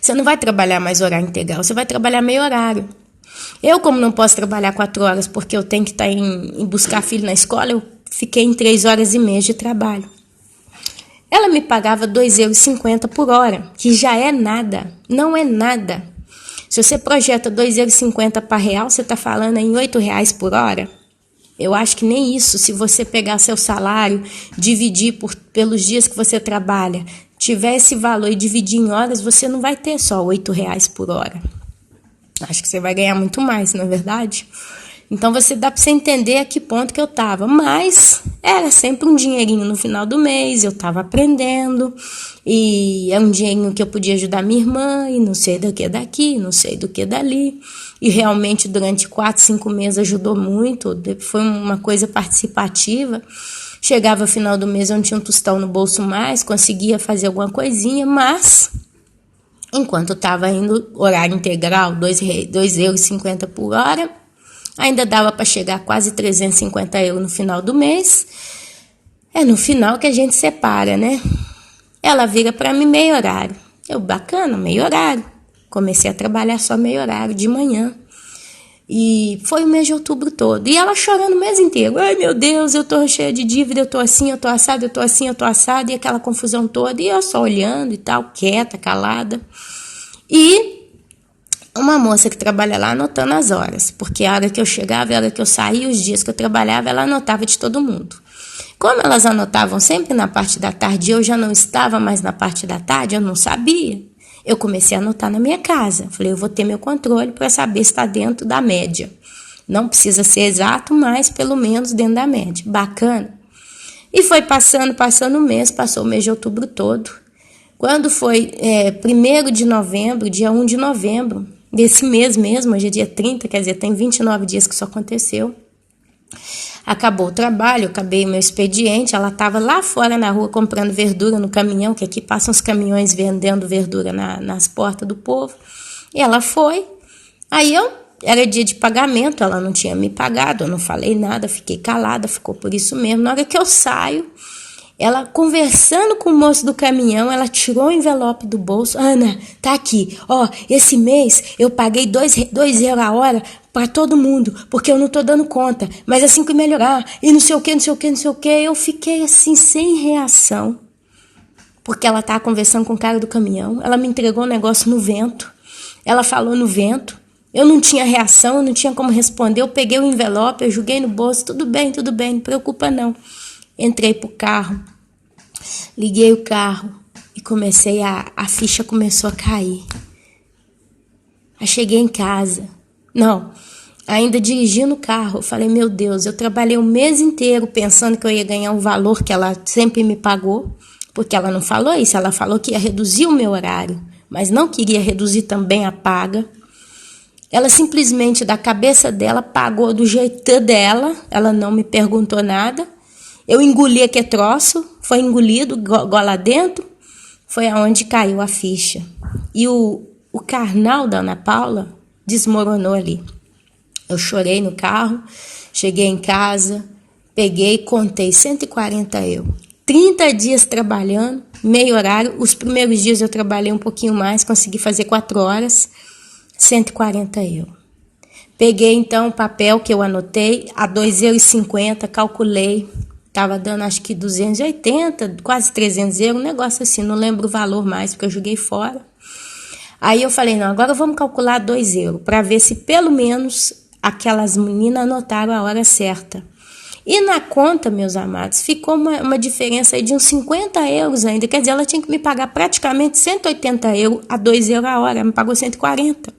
você não vai trabalhar mais horário integral, você vai trabalhar meio horário. Eu, como não posso trabalhar 4 horas porque eu tenho que estar em buscar filho na escola, eu fiquei em 3h30 de trabalho. Ela me pagava 2,50 € por hora, que já é nada, não é nada. Se você projeta 2,50 € para real, você está falando em R$8 por hora? Eu acho que nem isso, se você pegar seu salário, dividir pelos dias que você trabalha, tiver esse valor e dividir em horas, você não vai ter só R$8 por hora. Acho que você vai ganhar muito mais, não é verdade? Então, dá para você entender a que ponto que eu estava. Mas era sempre um dinheirinho no final do mês, eu estava aprendendo. E é um dinheirinho que eu podia ajudar minha irmã, e não sei do que daqui, não sei do que dali. E realmente, durante 4, 5 meses, ajudou muito. Foi uma coisa participativa. Chegava no final do mês, eu não tinha um tostão no bolso mais, conseguia fazer alguma coisinha, mas... Enquanto eu estava indo horário integral, R$2,50 por hora... Ainda dava para chegar a quase 350 € no final do mês. É no final que a gente separa, né? Ela vira para mim meio horário. Eu, bacana, meio horário. Comecei a trabalhar só meio horário de manhã. E foi o mês de outubro todo. E ela chorando o mês inteiro. Ai, meu Deus, eu tô cheia de dívida, eu tô assim, eu tô assada, eu tô assim, eu tô assada. E aquela confusão toda. E eu só olhando e tal, quieta, calada. E... uma moça que trabalha lá anotando as horas, porque a hora que eu chegava, a hora que eu saía, os dias que eu trabalhava, ela anotava de todo mundo. Como elas anotavam sempre na parte da tarde, eu já não estava mais na parte da tarde, eu não sabia. Eu comecei a anotar na minha casa. Falei, eu vou ter meu controle para saber se está dentro da média. Não precisa ser exato, mas pelo menos dentro da média. Bacana. E foi passando o mês, passou o mês de outubro todo. Quando foi 1º de novembro, dia 1 de novembro, desse mês mesmo, hoje é dia 30, quer dizer, tem 29 dias que isso aconteceu. Acabou o trabalho, eu acabei o meu expediente, ela estava lá fora na rua comprando verdura no caminhão, que aqui passam os caminhões vendendo verdura nas portas do povo. E ela foi. Aí era dia de pagamento, ela não tinha me pagado, eu não falei nada, fiquei calada, ficou por isso mesmo. Na hora que eu saio, ela conversando com o moço do caminhão, ela tirou o envelope do bolso. Ana, tá aqui, ó, esse mês eu paguei 2 euros a hora para todo mundo, porque eu não tô dando conta, mas assim que melhorar, e não sei o que, não sei o que, não sei o que, eu fiquei assim, sem reação, porque ela tava conversando com o cara do caminhão, ela me entregou um negócio no vento, ela falou no vento, eu não tinha reação, eu não tinha como responder, eu peguei o envelope, eu joguei no bolso, tudo bem, não preocupa não. Entrei pro carro, liguei o carro e comecei a ficha começou a cair. Aí cheguei em casa. Não, ainda dirigindo o carro, eu falei, meu Deus, eu trabalhei o mês inteiro pensando que eu ia ganhar o valor que ela sempre me pagou, porque ela não falou isso, ela falou que ia reduzir o meu horário, mas não queria reduzir também a paga. Ela simplesmente, da cabeça dela, pagou do jeito dela, ela não me perguntou nada. Eu engoli aquele troço, foi engolido, gola dentro, foi aonde caiu a ficha. E o carnal da Ana Paula desmoronou ali. Eu chorei no carro, cheguei em casa, peguei e contei 140 euros. 30 dias trabalhando, meio horário. Os primeiros dias eu trabalhei um pouquinho mais, consegui fazer 4 horas, 140 euros. Peguei então o papel que eu anotei, a 2,50 euros, calculei. Tava dando acho que 280, quase 300 euros, um negócio assim, não lembro o valor mais, porque eu joguei fora. Aí eu falei, não, agora vamos calcular 2 euros, para ver se pelo menos aquelas meninas anotaram a hora certa. E na conta, meus amados, ficou uma diferença aí de uns 50 euros ainda, quer dizer, ela tinha que me pagar praticamente 180 euros a 2 euros a hora, me pagou 140.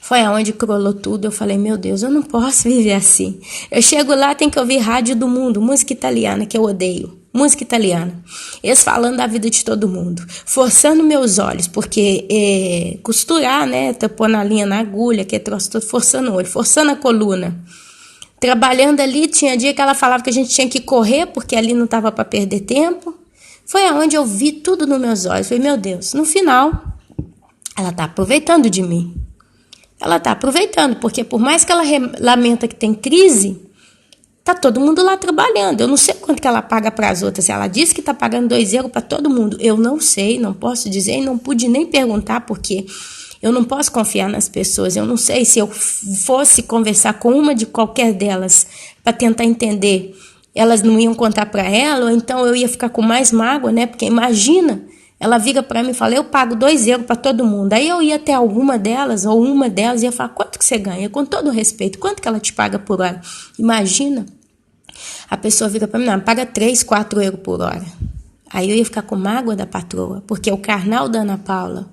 Foi aonde crolou tudo, eu falei, meu Deus, eu não posso viver assim. Eu chego lá, tem que ouvir rádio do mundo, música italiana, que eu odeio. Música italiana. Eles falando da vida de todo mundo. Forçando meus olhos, porque costurar, né, tá pondo a linha na agulha, que é troço todo, forçando o olho, forçando a coluna. Trabalhando ali, tinha dia que ela falava que a gente tinha que correr, porque ali não tava para perder tempo. Foi aonde eu vi tudo nos meus olhos. Falei, meu Deus, no final, ela tá aproveitando de mim. Ela está aproveitando, porque por mais que ela lamenta que tem crise, tá todo mundo lá trabalhando. Eu não sei quanto que ela paga para as outras. Ela disse que está pagando 2 euros para todo mundo. Eu não sei, não posso dizer, não pude nem perguntar, porque eu não posso confiar nas pessoas. Eu não sei se eu fosse conversar com uma de qualquer delas para tentar entender, elas não iam contar para ela, ou então eu ia ficar com mais mágoa, né? Porque imagina... Ela vira para mim e fala, eu pago 2 euros para todo mundo. Aí eu ia até alguma delas, ou uma delas, ia falar, quanto que você ganha? Com todo respeito, quanto que ela te paga por hora? Imagina, a pessoa vira para mim, não, paga 3, 4 euros por hora. Aí eu ia ficar com mágoa da patroa, porque o carnal da Ana Paula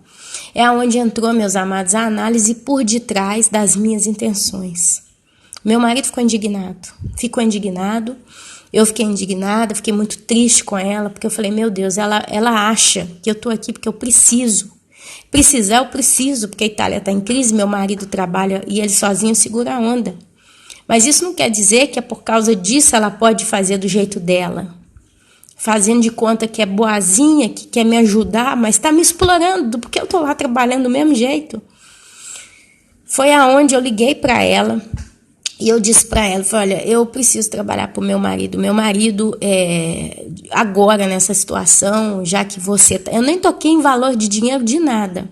é onde entrou, meus amados, a análise por detrás das minhas intenções. Meu marido ficou indignado, eu fiquei indignada, fiquei muito triste com ela, porque eu falei, meu Deus, ela acha que eu tô aqui porque eu preciso. Precisar eu preciso, porque a Itália está em crise, meu marido trabalha e ele sozinho segura a onda. Mas isso não quer dizer que é por causa disso ela pode fazer do jeito dela. Fazendo de conta que é boazinha, que quer me ajudar, mas está me explorando, porque eu tô lá trabalhando do mesmo jeito. Foi aonde eu liguei para ela. E eu disse para ela, falei, olha, eu preciso trabalhar para o meu marido. Meu marido, agora nessa situação, já que você... Eu nem toquei em valor de dinheiro de nada.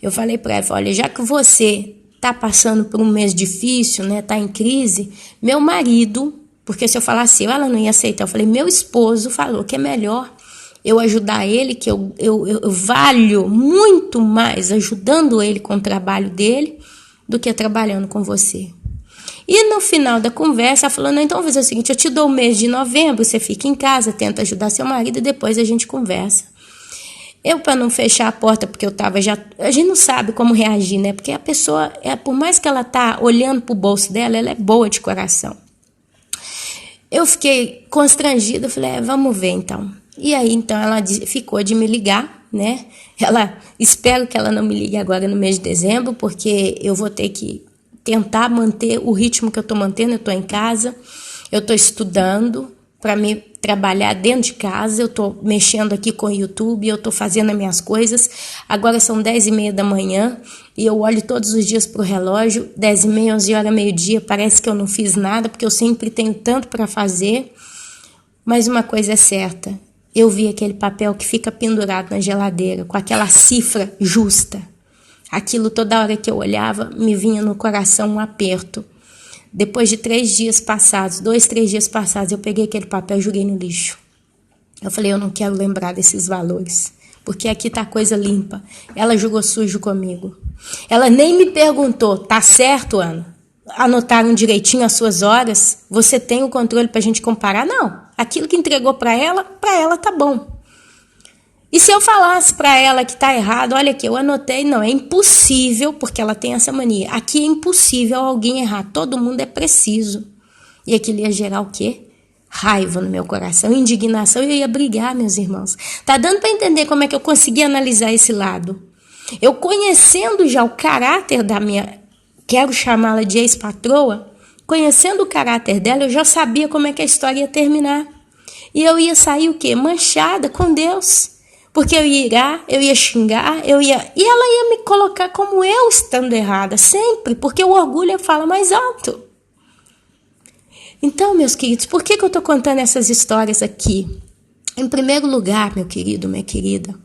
Eu falei para ela, olha, já que você está passando por um mês difícil, né, está em crise, meu marido, porque se eu falasse ela não ia aceitar. Eu falei, meu esposo falou que é melhor eu ajudar ele, que eu valho muito mais ajudando ele com o trabalho dele do que trabalhando com você. E no final da conversa, ela falou, não, então vou fazer o seguinte, eu te dou o mês de novembro, você fica em casa, tenta ajudar seu marido e depois a gente conversa. Eu, para não fechar a porta, porque eu tava já... A gente não sabe como reagir, né? Porque a pessoa, por mais que ela tá olhando pro bolso dela, ela é boa de coração. Eu fiquei constrangida, falei, vamos ver então. E aí, então, ela ficou de me ligar, né? Espero que ela não me ligue agora no mês de dezembro, porque eu vou ter que tentar manter o ritmo que eu estou mantendo, eu estou em casa. Eu estou estudando para me trabalhar dentro de casa, eu estou mexendo aqui com o YouTube, eu estou fazendo as minhas coisas. Agora são 10h30 da manhã e eu olho todos os dias para o relógio, 10h30, 11h, meio-dia, parece que eu não fiz nada, porque eu sempre tenho tanto para fazer. Mas uma coisa é certa, eu vi aquele papel que fica pendurado na geladeira, com aquela cifra justa. Aquilo toda hora que eu olhava, me vinha no coração um aperto. Depois de 3 dias passados, 2, 3 dias passados, eu peguei aquele papel e joguei no lixo. Eu falei, eu não quero lembrar desses valores, porque aqui tá coisa limpa. Ela jogou sujo comigo. Ela nem me perguntou, tá certo, Ana? Anotaram direitinho as suas horas? Você tem o controle pra gente comparar? Não. Aquilo que entregou pra ela tá bom. E se eu falasse para ela que tá errado, olha aqui, eu anotei, não, é impossível, porque ela tem essa mania. Aqui é impossível alguém errar, todo mundo é preciso. E aquilo ia gerar o quê? Raiva no meu coração, indignação, e eu ia brigar, meus irmãos. Tá dando para entender como é que eu consegui analisar esse lado? Eu conhecendo já o caráter da minha, quero chamá-la de ex-patroa, conhecendo o caráter dela, eu já sabia como é que a história ia terminar. E eu ia sair o quê? Manchada com Deus. Porque eu ia irar, eu ia xingar, e ela ia me colocar como eu estando errada, sempre, porque o orgulho fala mais alto. Então, meus queridos, por que eu estou contando essas histórias aqui? Em primeiro lugar, meu querido, minha querida,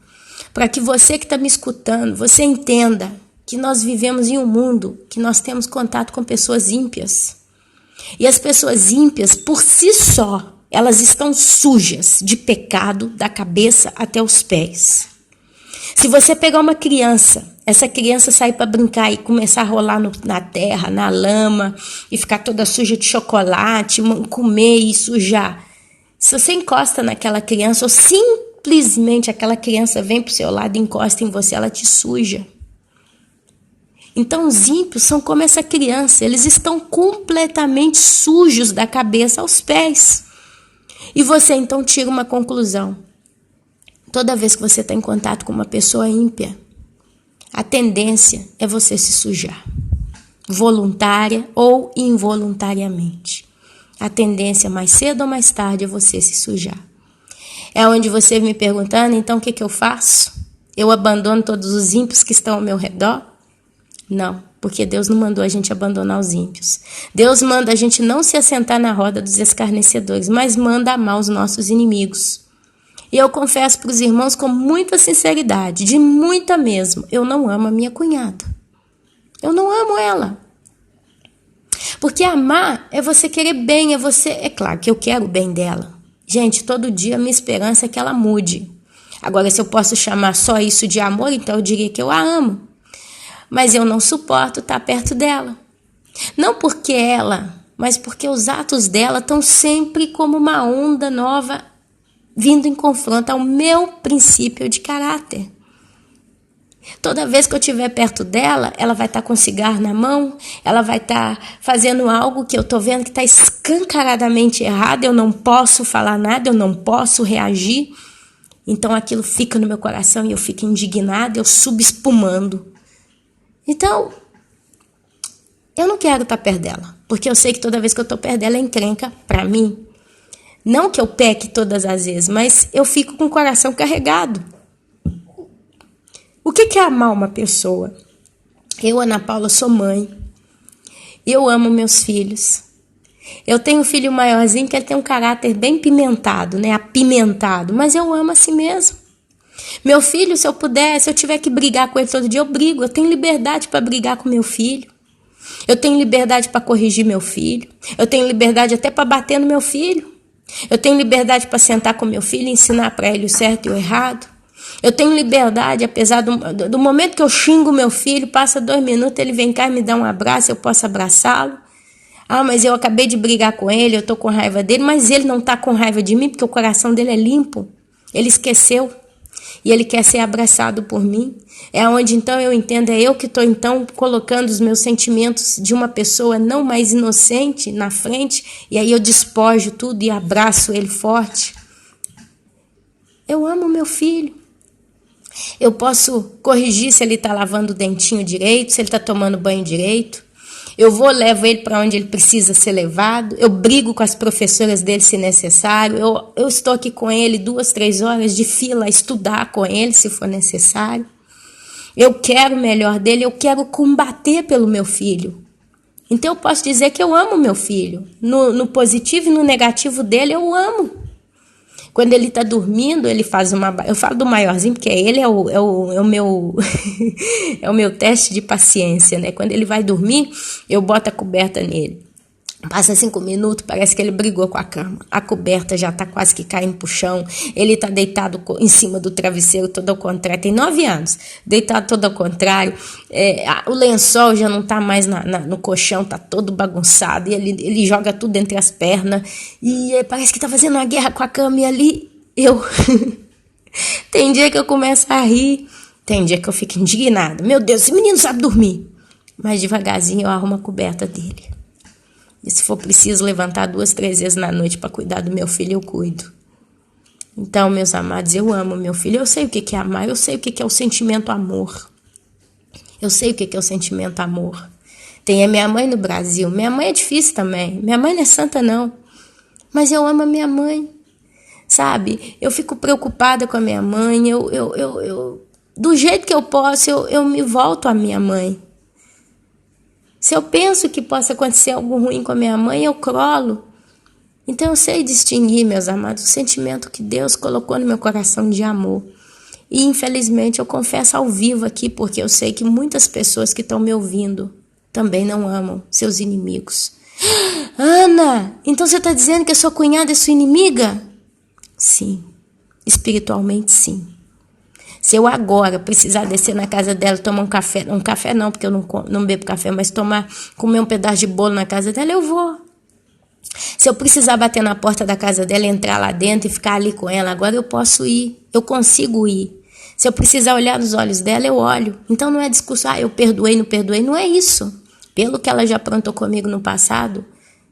para que você que está me escutando, você entenda que nós vivemos em um mundo que nós temos contato com pessoas ímpias. E as pessoas ímpias, por si só, elas estão sujas de pecado da cabeça até os pés. Se você pegar uma criança, essa criança sair para brincar e começar a rolar na terra, na lama, e ficar toda suja de chocolate, comer e sujar. Se você encosta naquela criança, ou simplesmente aquela criança vem para o seu lado e encosta em você, ela te suja. Então os ímpios são como essa criança, eles estão completamente sujos da cabeça aos pés. E você então tira uma conclusão. Toda vez que você está em contato com uma pessoa ímpia, a tendência é você se sujar. Voluntária ou involuntariamente. A tendência mais cedo ou mais tarde é você se sujar. É onde você me perguntando, então o que eu faço? Eu abandono todos os ímpios que estão ao meu redor? Não, porque Deus não mandou a gente abandonar os ímpios. Deus manda a gente não se assentar na roda dos escarnecedores, mas manda amar os nossos inimigos. E eu confesso para os irmãos com muita sinceridade, de muita mesmo, eu não amo a minha cunhada. Eu não amo ela. Porque amar é você querer bem, é claro que eu quero o bem dela. Gente, todo dia a minha esperança é que ela mude. Agora, se eu posso chamar só isso de amor, então eu diria que eu a amo. Mas eu não suporto estar perto dela. Não porque ela, mas porque os atos dela estão sempre como uma onda nova vindo em confronto ao meu princípio de caráter. Toda vez que eu estiver perto dela, ela vai estar com cigarro na mão, ela vai estar fazendo algo que eu estou vendo que está escancaradamente errado, eu não posso falar nada, eu não posso reagir. Então aquilo fica no meu coração e eu fico indignada, eu subo espumando. Então, eu não quero estar perto dela, porque eu sei que toda vez que eu estou perto dela é encrenca para mim. Não que eu peque todas as vezes, mas eu fico com o coração carregado. O que é amar uma pessoa? Eu, Ana Paula, sou mãe. Eu amo meus filhos. Eu tenho um filho maiorzinho que ele tem um caráter bem pimentado, né? Apimentado, mas eu amo assim mesmo. Meu filho, se eu puder, se eu tiver que brigar com ele todo dia, eu brigo. Eu tenho liberdade para brigar com meu filho. Eu tenho liberdade para corrigir meu filho. Eu tenho liberdade até para bater no meu filho. Eu tenho liberdade para sentar com meu filho e ensinar para ele o certo e o errado. Eu tenho liberdade, apesar do momento que eu xingo meu filho, passa 2 minutos, ele vem cá e me dá um abraço, eu posso abraçá-lo. Ah, mas eu acabei de brigar com ele, eu estou com raiva dele, mas ele não está com raiva de mim, porque o coração dele é limpo. Ele esqueceu. E ele quer ser abraçado por mim. É onde então eu entendo, é eu que estou então colocando os meus sentimentos de uma pessoa não mais inocente na frente, e aí eu despojo tudo e abraço ele forte. Eu amo meu filho. Eu posso corrigir se ele está lavando o dentinho direito, se ele está tomando banho direito. Eu vou, levo ele para onde ele precisa ser levado. Eu brigo com as professoras dele se necessário. Eu estou aqui com ele 2, 3 horas de fila a estudar com ele se for necessário. Eu quero o melhor dele, eu quero combater pelo meu filho. Então eu posso dizer que eu amo meu filho. No positivo e no negativo dele eu amo. Quando ele está dormindo, ele faz uma... Eu falo do maiorzinho, porque ele é o meu é o meu teste de paciência, né? Quando ele vai dormir, eu boto a coberta nele. Passa 5 minutos, parece que ele brigou com a cama. A coberta já está quase que caindo pro chão. Ele está deitado em cima do travesseiro, todo ao contrário. Tem 9 anos, deitado todo ao contrário. O lençol já não está mais no colchão, está todo bagunçado. E ele joga tudo entre as pernas. E parece que está fazendo uma guerra com a cama. E ali, eu... Tem dia que eu começo a rir. Tem dia que eu fico indignada. Meu Deus, esse menino sabe dormir. Mas devagarzinho eu arrumo a coberta dele. E se for preciso levantar 2, 3 vezes na noite para cuidar do meu filho, eu cuido. Então, meus amados, eu amo meu filho. Eu sei o que é amar, eu sei o que é o sentimento amor. Eu sei o que é o sentimento amor. Tem a minha mãe no Brasil. Minha mãe é difícil também. Minha mãe não é santa, não. Mas eu amo a minha mãe. Sabe? Eu fico preocupada com a minha mãe. Do jeito que eu posso, eu me volto à minha mãe. Se eu penso que possa acontecer algo ruim com a minha mãe, eu crolo. Então eu sei distinguir, meus amados, o sentimento que Deus colocou no meu coração de amor. E infelizmente eu confesso ao vivo aqui, porque eu sei que muitas pessoas que estão me ouvindo também não amam seus inimigos. Ana, então você está dizendo que a sua cunhada é sua inimiga? Sim, espiritualmente sim. Se eu agora precisar descer na casa dela, tomar um café não, porque eu não bebo café, mas comer um pedaço de bolo na casa dela, eu vou. Se eu precisar bater na porta da casa dela, entrar lá dentro e ficar ali com ela, agora eu posso ir, eu consigo ir. Se eu precisar olhar nos olhos dela, eu olho. Então não é discurso, eu perdoei, não é isso. Pelo que ela já aprontou comigo no passado,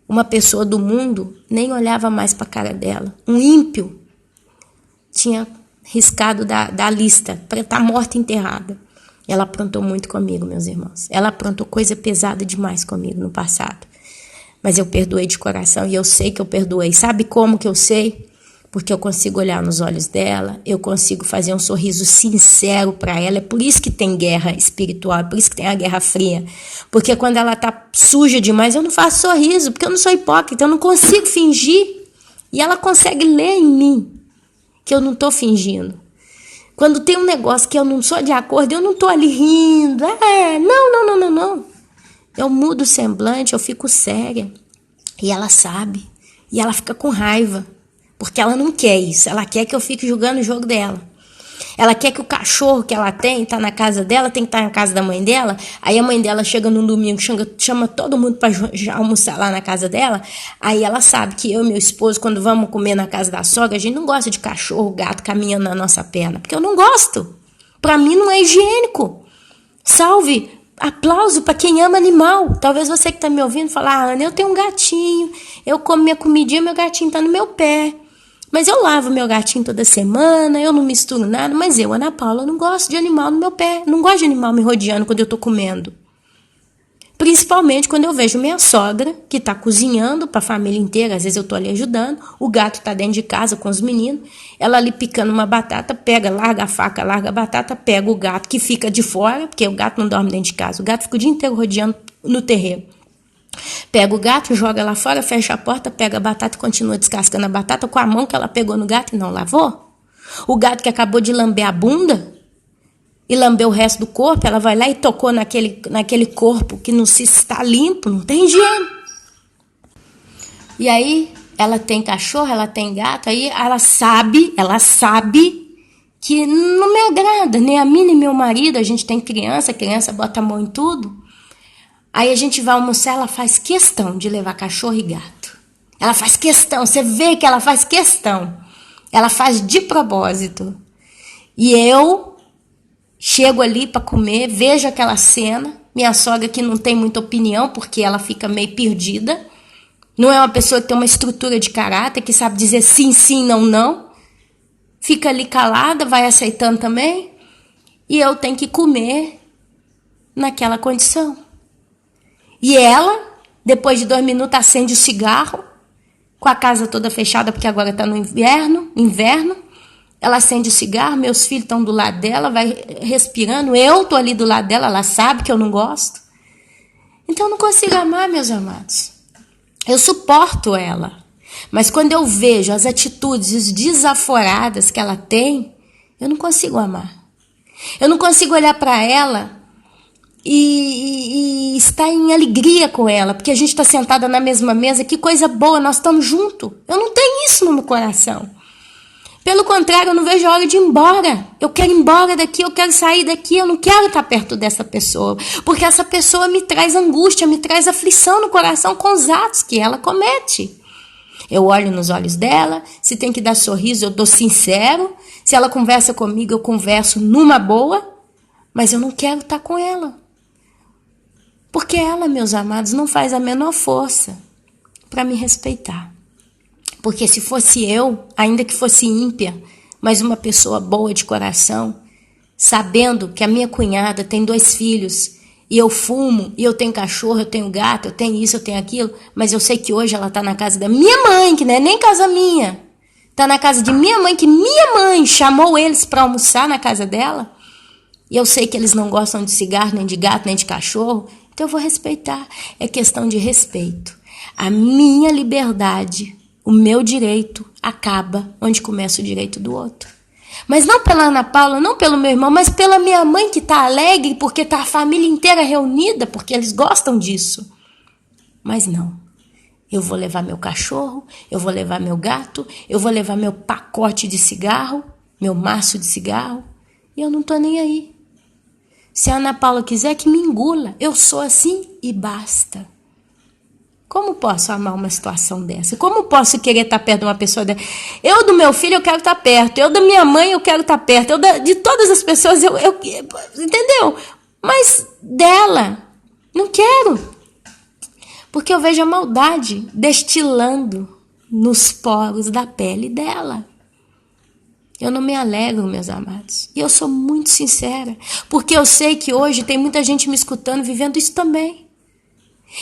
uma pessoa do mundo nem olhava mais para a cara dela. Um ímpio tinha riscado da lista, para estar morta e enterrada. Ela aprontou muito comigo, meus irmãos. Ela aprontou coisa pesada demais comigo no passado. Mas eu perdoei de coração e eu sei que eu perdoei. Sabe como que eu sei? Porque eu consigo olhar nos olhos dela, eu consigo fazer um sorriso sincero para ela. É por isso que tem guerra espiritual, é por isso que tem a guerra fria. Porque quando ela tá suja demais, eu não faço sorriso, porque eu não sou hipócrita, eu não consigo fingir. E ela consegue ler em mim que eu não estou fingindo. Quando tem um negócio que eu não sou de acordo, eu não estou ali rindo. Não. Eu mudo o semblante, eu fico séria. E ela sabe. E ela fica com raiva. Porque ela não quer isso. Ela quer que eu fique jogando o jogo dela. Ela quer que o cachorro que ela tem, tá na casa dela, tem que estar na casa da mãe dela. Aí a mãe dela chega num domingo, chama todo mundo para almoçar lá na casa dela. Aí ela sabe que eu e meu esposo, quando vamos comer na casa da sogra, a gente não gosta de cachorro, gato caminhando na nossa perna. Porque eu não gosto. Para mim não é higiênico. Salve, aplauso para quem ama animal. Talvez você que está me ouvindo falar, Ana, eu tenho um gatinho, eu como minha comidinha, meu gatinho tá no meu pé. Mas eu lavo meu gatinho toda semana, eu não misturo nada, mas eu, Ana Paula, não gosto de animal no meu pé. Não gosto de animal me rodeando quando eu tô comendo. Principalmente quando eu vejo minha sogra, que tá cozinhando para a família inteira, às vezes eu tô ali ajudando, o gato tá dentro de casa com os meninos, ela ali picando uma batata, pega, larga a faca, larga a batata, pega o gato que fica de fora, porque o gato não dorme dentro de casa, o gato fica o dia inteiro rodeando no terreiro. Pega o gato, joga lá fora, fecha a porta, pega a batata e continua descascando a batata com a mão que ela pegou no gato e não lavou. O gato que acabou de lamber a bunda e lambeu o resto do corpo, ela vai lá e tocou naquele corpo que não se está limpo, não tem higiene. E aí, ela tem cachorro, ela tem gato, aí ela sabe que não me agrada, nem a mim, nem meu marido, a gente tem criança bota a mão em tudo. Aí a gente vai almoçar, ela faz questão de levar cachorro e gato. Ela faz questão, você vê que ela faz questão. Ela faz de propósito. E eu chego ali para comer, vejo aquela cena. Minha sogra que não tem muita opinião, porque ela fica meio perdida. Não é uma pessoa que tem uma estrutura de caráter, que sabe dizer sim, sim, não, não. Fica ali calada, vai aceitando também. E eu tenho que comer naquela condição. E ela, depois de 2 minutos, acende o cigarro, com a casa toda fechada, porque agora está no inverno. Ela acende o cigarro, meus filhos estão do lado dela, vai respirando, eu estou ali do lado dela, ela sabe que eu não gosto. Então eu não consigo amar, meus amados. Eu suporto ela. Mas quando eu vejo as atitudes desaforadas que ela tem, eu não consigo amar. Eu não consigo olhar para ela e estar em alegria com ela, porque a gente está sentada na mesma mesa, que coisa boa, nós estamos juntos. Eu não tenho isso no meu coração. Pelo contrário, eu não vejo a hora de ir embora. Eu quero ir embora daqui, eu quero sair daqui, eu não quero estar perto dessa pessoa, porque essa pessoa me traz angústia, me traz aflição no coração com os atos que ela comete. Eu olho nos olhos dela, se tem que dar sorriso, eu dou sincero. Se ela conversa comigo, eu converso numa boa, mas eu não quero estar com ela. Porque ela, meus amados, não faz a menor força para me respeitar. Porque se fosse eu, ainda que fosse ímpia, mas uma pessoa boa de coração, sabendo que a minha cunhada tem 2 filhos, e eu fumo, e eu tenho cachorro, eu tenho gato, eu tenho isso, eu tenho aquilo, mas eu sei que hoje ela está na casa da minha mãe, que não é nem casa minha, está na casa de minha mãe, que minha mãe chamou eles para almoçar na casa dela, e eu sei que eles não gostam de cigarro, nem de gato, nem de cachorro, então eu vou respeitar. É questão de respeito. A minha liberdade, o meu direito acaba onde começa o direito do outro. Mas não pela Ana Paula, não pelo meu irmão, mas pela minha mãe que está alegre, porque está a família inteira reunida, porque eles gostam disso. Mas não. Eu vou levar meu cachorro, eu vou levar meu gato, eu vou levar meu pacote de cigarro, meu maço de cigarro, e eu não estou nem aí. Se a Ana Paula quiser, que me engula. Eu sou assim e basta. Como posso amar uma situação dessa? Como posso querer estar perto de uma pessoa dessa? Eu do meu filho eu quero estar perto. Eu da minha mãe eu quero estar perto. De todas as pessoas eu entendeu? Mas dela não quero. Porque eu vejo a maldade destilando nos poros da pele dela. Eu não me alegro, meus amados. E eu sou muito sincera. Porque eu sei que hoje tem muita gente me escutando vivendo isso também.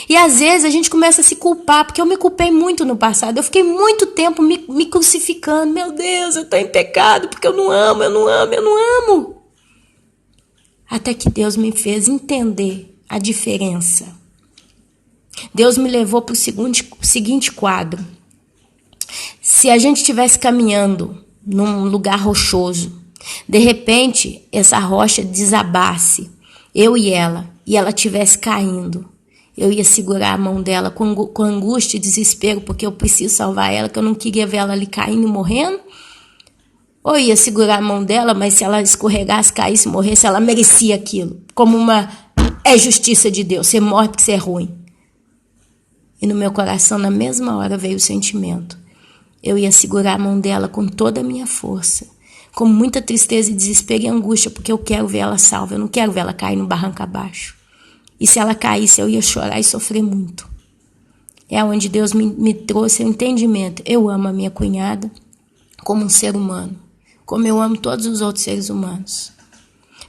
E às vezes a gente começa a se culpar, porque eu me culpei muito no passado. Eu fiquei muito tempo me crucificando. Meu Deus, eu estou em pecado, porque eu não amo, eu não amo, eu não amo. Até que Deus me fez entender a diferença. Deus me levou para o seguinte quadro. Se a gente estivesse caminhando num lugar rochoso, de repente essa rocha desabasse, eu e ela estivesse caindo, eu ia segurar a mão dela com angústia e desespero, porque eu preciso salvar ela, que eu não queria ver ela ali caindo e morrendo, ou ia segurar a mão dela, mas se ela escorregasse, caísse, morresse, ela merecia aquilo, como é justiça de Deus, você morre porque você é ruim. E no meu coração, na mesma hora, veio o sentimento. Eu ia segurar a mão dela com toda a minha força, com muita tristeza e desespero e angústia, porque eu quero ver ela salva, eu não quero ver ela cair no barranco abaixo. E se ela caísse, eu ia chorar e sofrer muito. É onde Deus me trouxe o entendimento. Eu amo a minha cunhada como um ser humano, como eu amo todos os outros seres humanos.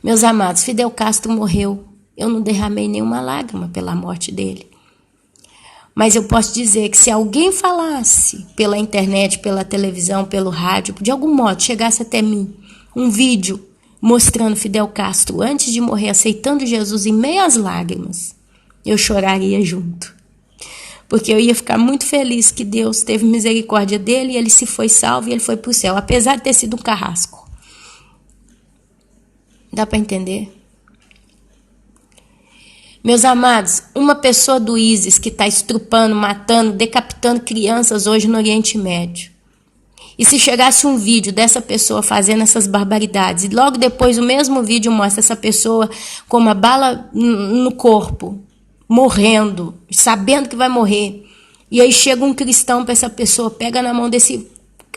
Meus amados, Fidel Castro morreu. Eu não derramei nenhuma lágrima pela morte dele. Mas eu posso dizer que se alguém falasse pela internet, pela televisão, pelo rádio, de algum modo chegasse até mim um vídeo mostrando Fidel Castro antes de morrer, aceitando Jesus em meio às lágrimas, eu choraria junto. Porque eu ia ficar muito feliz que Deus teve misericórdia dele e ele se foi salvo e ele foi para o céu, apesar de ter sido um carrasco. Dá para entender? Meus amados, uma pessoa do ISIS que está estrupando, matando, decapitando crianças hoje no Oriente Médio. E se chegasse um vídeo dessa pessoa fazendo essas barbaridades, e logo depois o mesmo vídeo mostra essa pessoa com uma bala no corpo, morrendo, sabendo que vai morrer. E aí chega um cristão para essa pessoa, pega na mão desse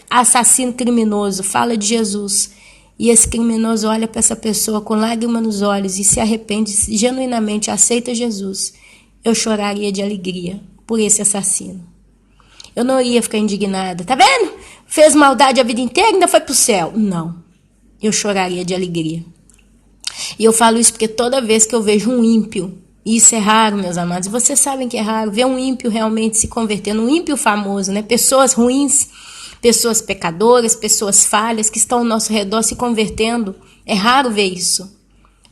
assassino criminoso, fala de Jesus. E esse criminoso olha para essa pessoa com lágrima nos olhos e se arrepende genuinamente, aceita Jesus. Eu choraria de alegria por esse assassino. Eu não ia ficar indignada. Tá vendo? Fez maldade a vida inteira e ainda foi pro céu. Não. Eu choraria de alegria. E eu falo isso porque toda vez que eu vejo um ímpio E isso é raro, meus amados. Vocês sabem que é raro ver um ímpio realmente se convertendo, um ímpio famoso, né? Pessoas ruins, pessoas pecadoras, pessoas falhas que estão ao nosso redor se convertendo. É raro ver isso.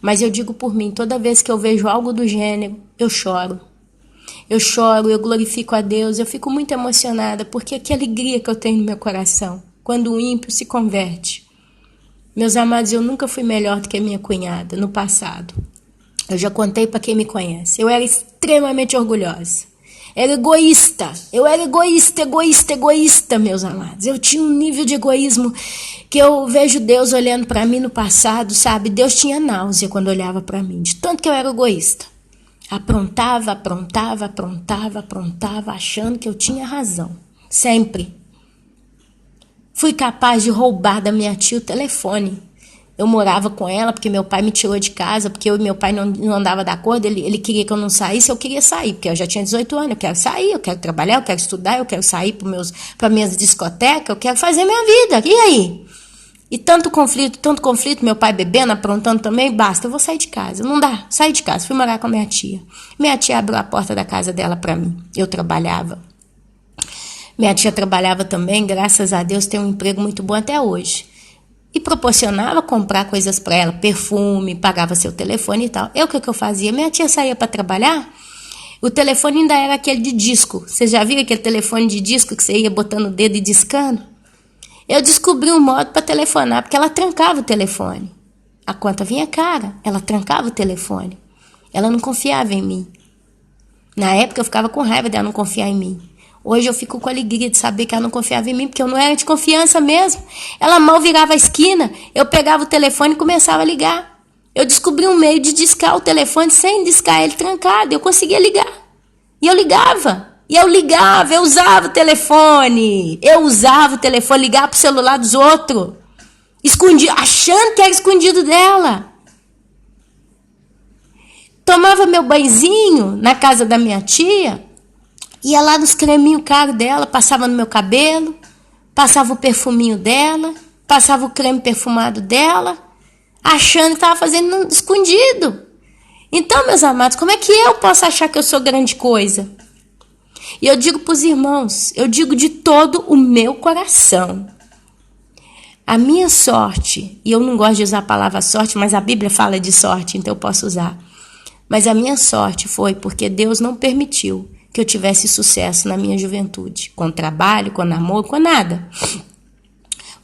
Mas eu digo por mim, toda vez que eu vejo algo do gênero, eu choro. Eu choro, eu glorifico a Deus, eu fico muito emocionada, porque que alegria que eu tenho no meu coração quando um ímpio se converte. Meus amados, eu nunca fui melhor do que a minha cunhada no passado. Eu já contei para quem me conhece. Eu era extremamente orgulhosa. Era egoísta. Eu era egoísta, meus amados. Eu tinha um nível de egoísmo que eu vejo Deus olhando para mim no passado, sabe? Deus tinha náusea quando olhava para mim, de tanto que eu era egoísta. Aprontava, achando que eu tinha razão. Sempre. Fui capaz de roubar da minha tia o telefone. Eu morava com ela porque meu pai me tirou de casa, porque eu e meu pai não andava de acordo, ele queria que eu não saísse, eu queria sair, porque eu já tinha 18 anos, eu quero sair, eu quero trabalhar, eu quero estudar, eu quero sair para minhas discotecas, eu quero fazer minha vida, e aí? E tanto conflito, meu pai bebendo, aprontando também, basta, eu vou sair de casa, não dá, saí de casa, fui morar com a minha tia. Minha tia abriu a porta da casa dela para mim, eu trabalhava. Minha tia trabalhava também, graças a Deus, tem um emprego muito bom até hoje. E proporcionava comprar coisas para ela, perfume, pagava seu telefone e tal. O que eu fazia? Minha tia saía para trabalhar, o telefone ainda era aquele de disco. Você já viu aquele telefone de disco que você ia botando o dedo e discando? Eu descobri um modo para telefonar, porque ela trancava o telefone. A conta vinha cara, ela trancava o telefone. Ela não confiava em mim. Na época eu ficava com raiva dela não confiar em mim. Hoje eu fico com alegria de saber que ela não confiava em mim, porque eu não era de confiança mesmo. Ela mal virava a esquina, eu pegava o telefone e começava a ligar. Eu descobri um meio de discar o telefone sem discar ele trancado. Eu conseguia ligar. E eu ligava. Eu usava o telefone. Ligava pro celular dos outros. Escondia, achando que era escondido dela. Tomava meu banhozinho na casa da minha tia. Ia lá nos creminhos caros dela, passava no meu cabelo, passava o perfuminho dela, passava o creme perfumado dela, achando que estava fazendo escondido. Então, meus amados, como é que eu posso achar que eu sou grande coisa? E eu digo para os irmãos, eu digo de todo o meu coração. A minha sorte, e eu não gosto de usar a palavra sorte, mas a Bíblia fala de sorte, então eu posso usar. Mas a minha sorte foi porque Deus não permitiu que eu tivesse sucesso na minha juventude, com trabalho, com namoro, com nada.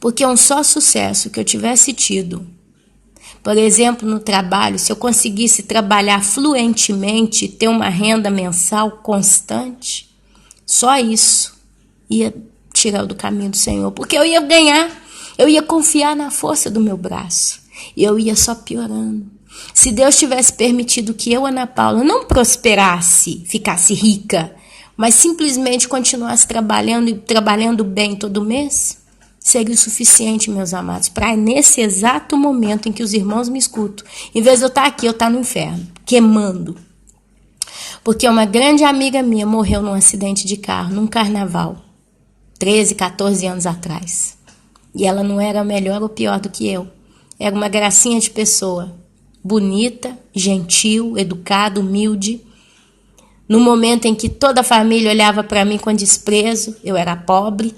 Porque um só sucesso que eu tivesse tido, por exemplo, no trabalho, se eu conseguisse trabalhar fluentemente, ter uma renda mensal constante, só isso ia tirar do caminho do Senhor, porque eu ia ganhar, eu ia confiar na força do meu braço, e eu ia só piorando. Se Deus tivesse permitido que eu, Ana Paula, não prosperasse, ficasse rica, mas simplesmente continuasse trabalhando e trabalhando bem todo mês, seria o suficiente, meus amados, para nesse exato momento em que os irmãos me escutam, em vez de eu estar aqui, eu estar no inferno, queimando. Porque uma grande amiga minha morreu num acidente de carro, num carnaval, 13, 14 anos atrás. E ela não era melhor ou pior do que eu. Era uma gracinha de pessoa. Bonita, gentil, educada, humilde. No momento em que toda a família olhava para mim com desprezo, eu era pobre,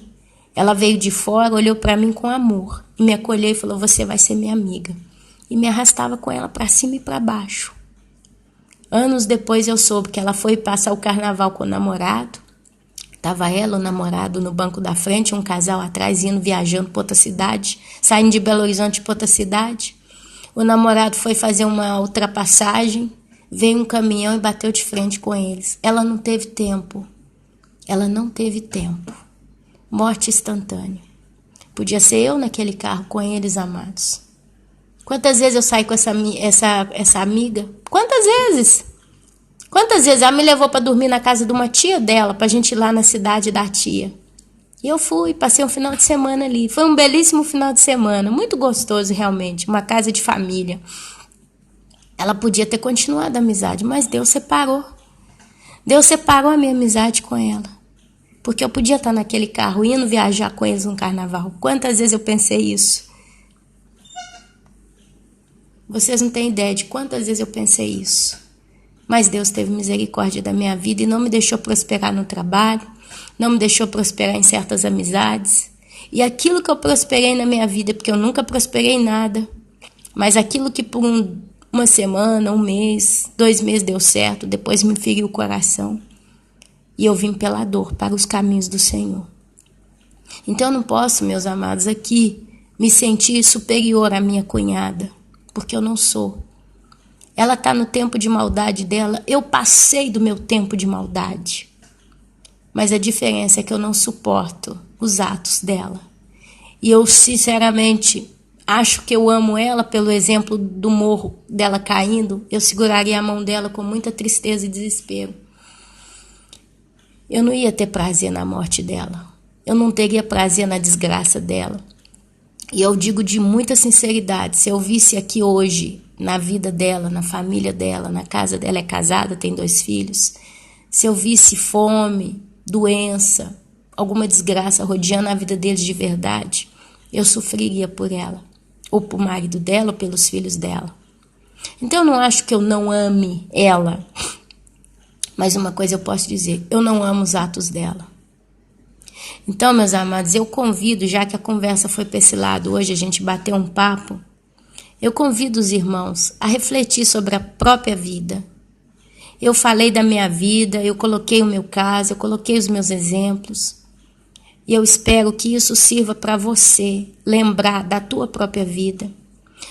ela veio de fora, olhou para mim com amor e me acolheu e falou: você vai ser minha amiga. E me arrastava com ela para cima e para baixo. Anos depois eu soube que ela foi passar o carnaval com o namorado. Estava ela, o namorado, no banco da frente, um casal atrás, indo viajando para outra cidade, saindo de Belo Horizonte para outra cidade. O namorado foi fazer uma ultrapassagem, veio um caminhão e bateu de frente com eles. Ela não teve tempo. Morte instantânea. Podia ser eu naquele carro com eles, amados. Quantas vezes eu saí com essa amiga? Quantas vezes? Ela me levou para dormir na casa de uma tia dela, para a gente ir lá na cidade da tia. E eu fui, passei um final de semana ali. Foi um belíssimo final de semana, muito gostoso realmente, uma casa de família. Ela podia ter continuado a amizade, mas Deus separou. Deus separou a minha amizade com ela. Porque eu podia estar naquele carro, indo viajar com eles no carnaval. Quantas vezes eu pensei isso? Vocês não têm ideia de quantas vezes eu pensei isso. Mas Deus teve misericórdia da minha vida e não me deixou prosperar no trabalho, não me deixou prosperar em certas amizades. E aquilo que eu prosperei na minha vida, porque eu nunca prosperei em nada, mas aquilo que por uma semana, um mês, 2 meses deu certo, depois me feriu o coração. E eu vim pela dor para os caminhos do Senhor. Então eu não posso, meus amados, aqui me sentir superior à minha cunhada, porque eu não sou. Ela está no tempo de maldade dela, eu passei do meu tempo de maldade. Mas a diferença é que eu não suporto os atos dela. E eu, sinceramente, acho que eu amo ela pelo exemplo do morro dela caindo. Eu seguraria a mão dela com muita tristeza e desespero. Eu não ia ter prazer na morte dela. Eu não teria prazer na desgraça dela. E eu digo de muita sinceridade, se eu visse aqui hoje, na vida dela, na família dela, na casa dela, é casada, tem 2 filhos, se eu visse fome, doença, alguma desgraça rodeando a vida deles de verdade, eu sofreria por ela, ou por marido dela, ou pelos filhos dela. Então eu não acho que eu não ame ela, mas uma coisa eu posso dizer, eu não amo os atos dela. Então, meus amados, eu convido, já que a conversa foi para esse lado, hoje a gente bateu um papo, eu convido os irmãos a refletir sobre a própria vida. Eu falei da minha vida, eu coloquei o meu caso, eu coloquei os meus exemplos. E eu espero que isso sirva para você lembrar da tua própria vida.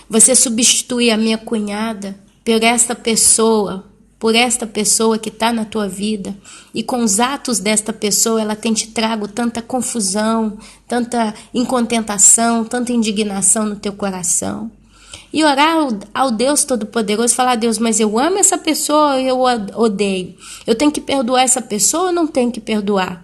Você substitui a minha cunhada por esta pessoa que está na tua vida. E com os atos desta pessoa, ela tem te trago tanta confusão, tanta incontentação, tanta indignação no teu coração. E orar ao Deus Todo-Poderoso, falar, Deus, mas eu amo essa pessoa ou eu odeio? Eu tenho que perdoar essa pessoa ou não tenho que perdoar?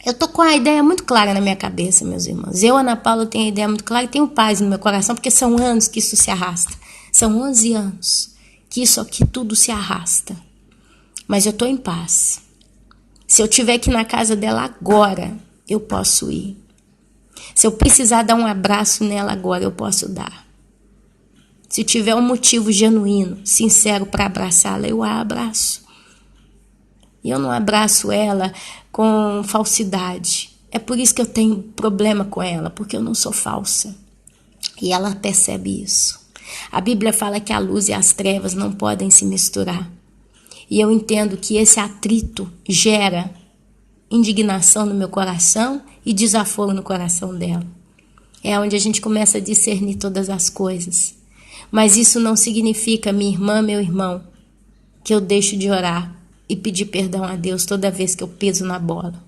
Eu tô com a ideia muito clara na minha cabeça, meus irmãos. Eu, Ana Paula, tenho a ideia muito clara e tenho paz no meu coração, porque são anos que isso se arrasta. São 11 anos que isso aqui tudo se arrasta. Mas eu tô em paz. Se eu tiver que ir na casa dela agora, eu posso ir. Se eu precisar dar um abraço nela agora, eu posso dar. Se tiver um motivo genuíno, sincero para abraçá-la, eu a abraço. E eu não abraço ela com falsidade. É por isso que eu tenho problema com ela, porque eu não sou falsa. E ela percebe isso. A Bíblia fala que a luz e as trevas não podem se misturar. E eu entendo que esse atrito gera indignação no meu coração e desaforo no coração dela. É onde a gente começa a discernir todas as coisas. Mas isso não significa, minha irmã, meu irmão, que eu deixo de orar e pedir perdão a Deus toda vez que eu piso na bola.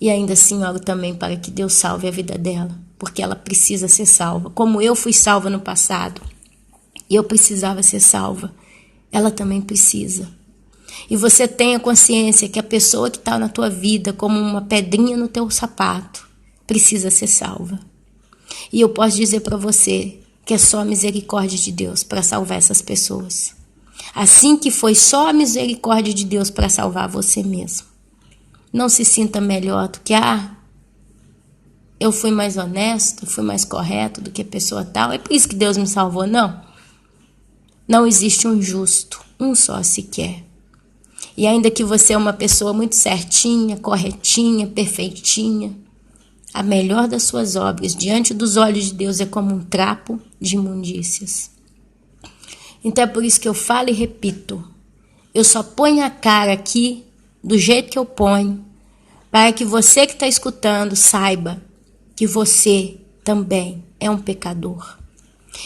E ainda assim oro também para que Deus salve a vida dela, porque ela precisa ser salva. Como eu fui salva no passado e eu precisava ser salva, ela também precisa. E você tenha consciência que a pessoa que está na tua vida como uma pedrinha no teu sapato precisa ser salva. E eu posso dizer para você que é só a misericórdia de Deus para salvar essas pessoas. Assim que foi só a misericórdia de Deus para salvar você mesmo. Não se sinta melhor do que, eu fui mais honesto, fui mais correto do que a pessoa tal. É por isso que Deus me salvou. Não. Não existe um justo, um só sequer. E ainda que você é uma pessoa muito certinha, corretinha, perfeitinha, a melhor das suas obras diante dos olhos de Deus é como um trapo de imundícias. Então é por isso que eu falo e repito, eu só ponho a cara aqui do jeito que eu ponho, para que você que está escutando saiba que você também é um pecador,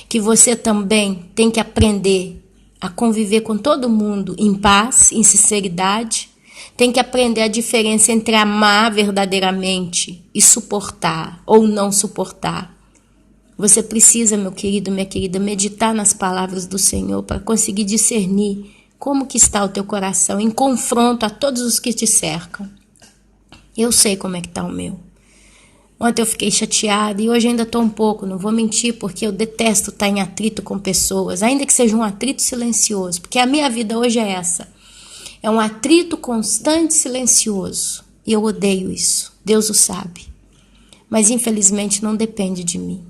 que você também tem que aprender a conviver com todo mundo em paz, em sinceridade, tem que aprender a diferença entre amar verdadeiramente e suportar ou não suportar. Você precisa, meu querido, minha querida, meditar nas palavras do Senhor para conseguir discernir como que está o teu coração em confronto a todos os que te cercam. Eu sei como é que está o meu. Ontem eu fiquei chateada e hoje ainda estou um pouco, não vou mentir, porque eu detesto estar em atrito com pessoas, ainda que seja um atrito silencioso, porque a minha vida hoje é essa. É um atrito constante e silencioso. E eu odeio isso. Deus o sabe. Mas infelizmente não depende de mim.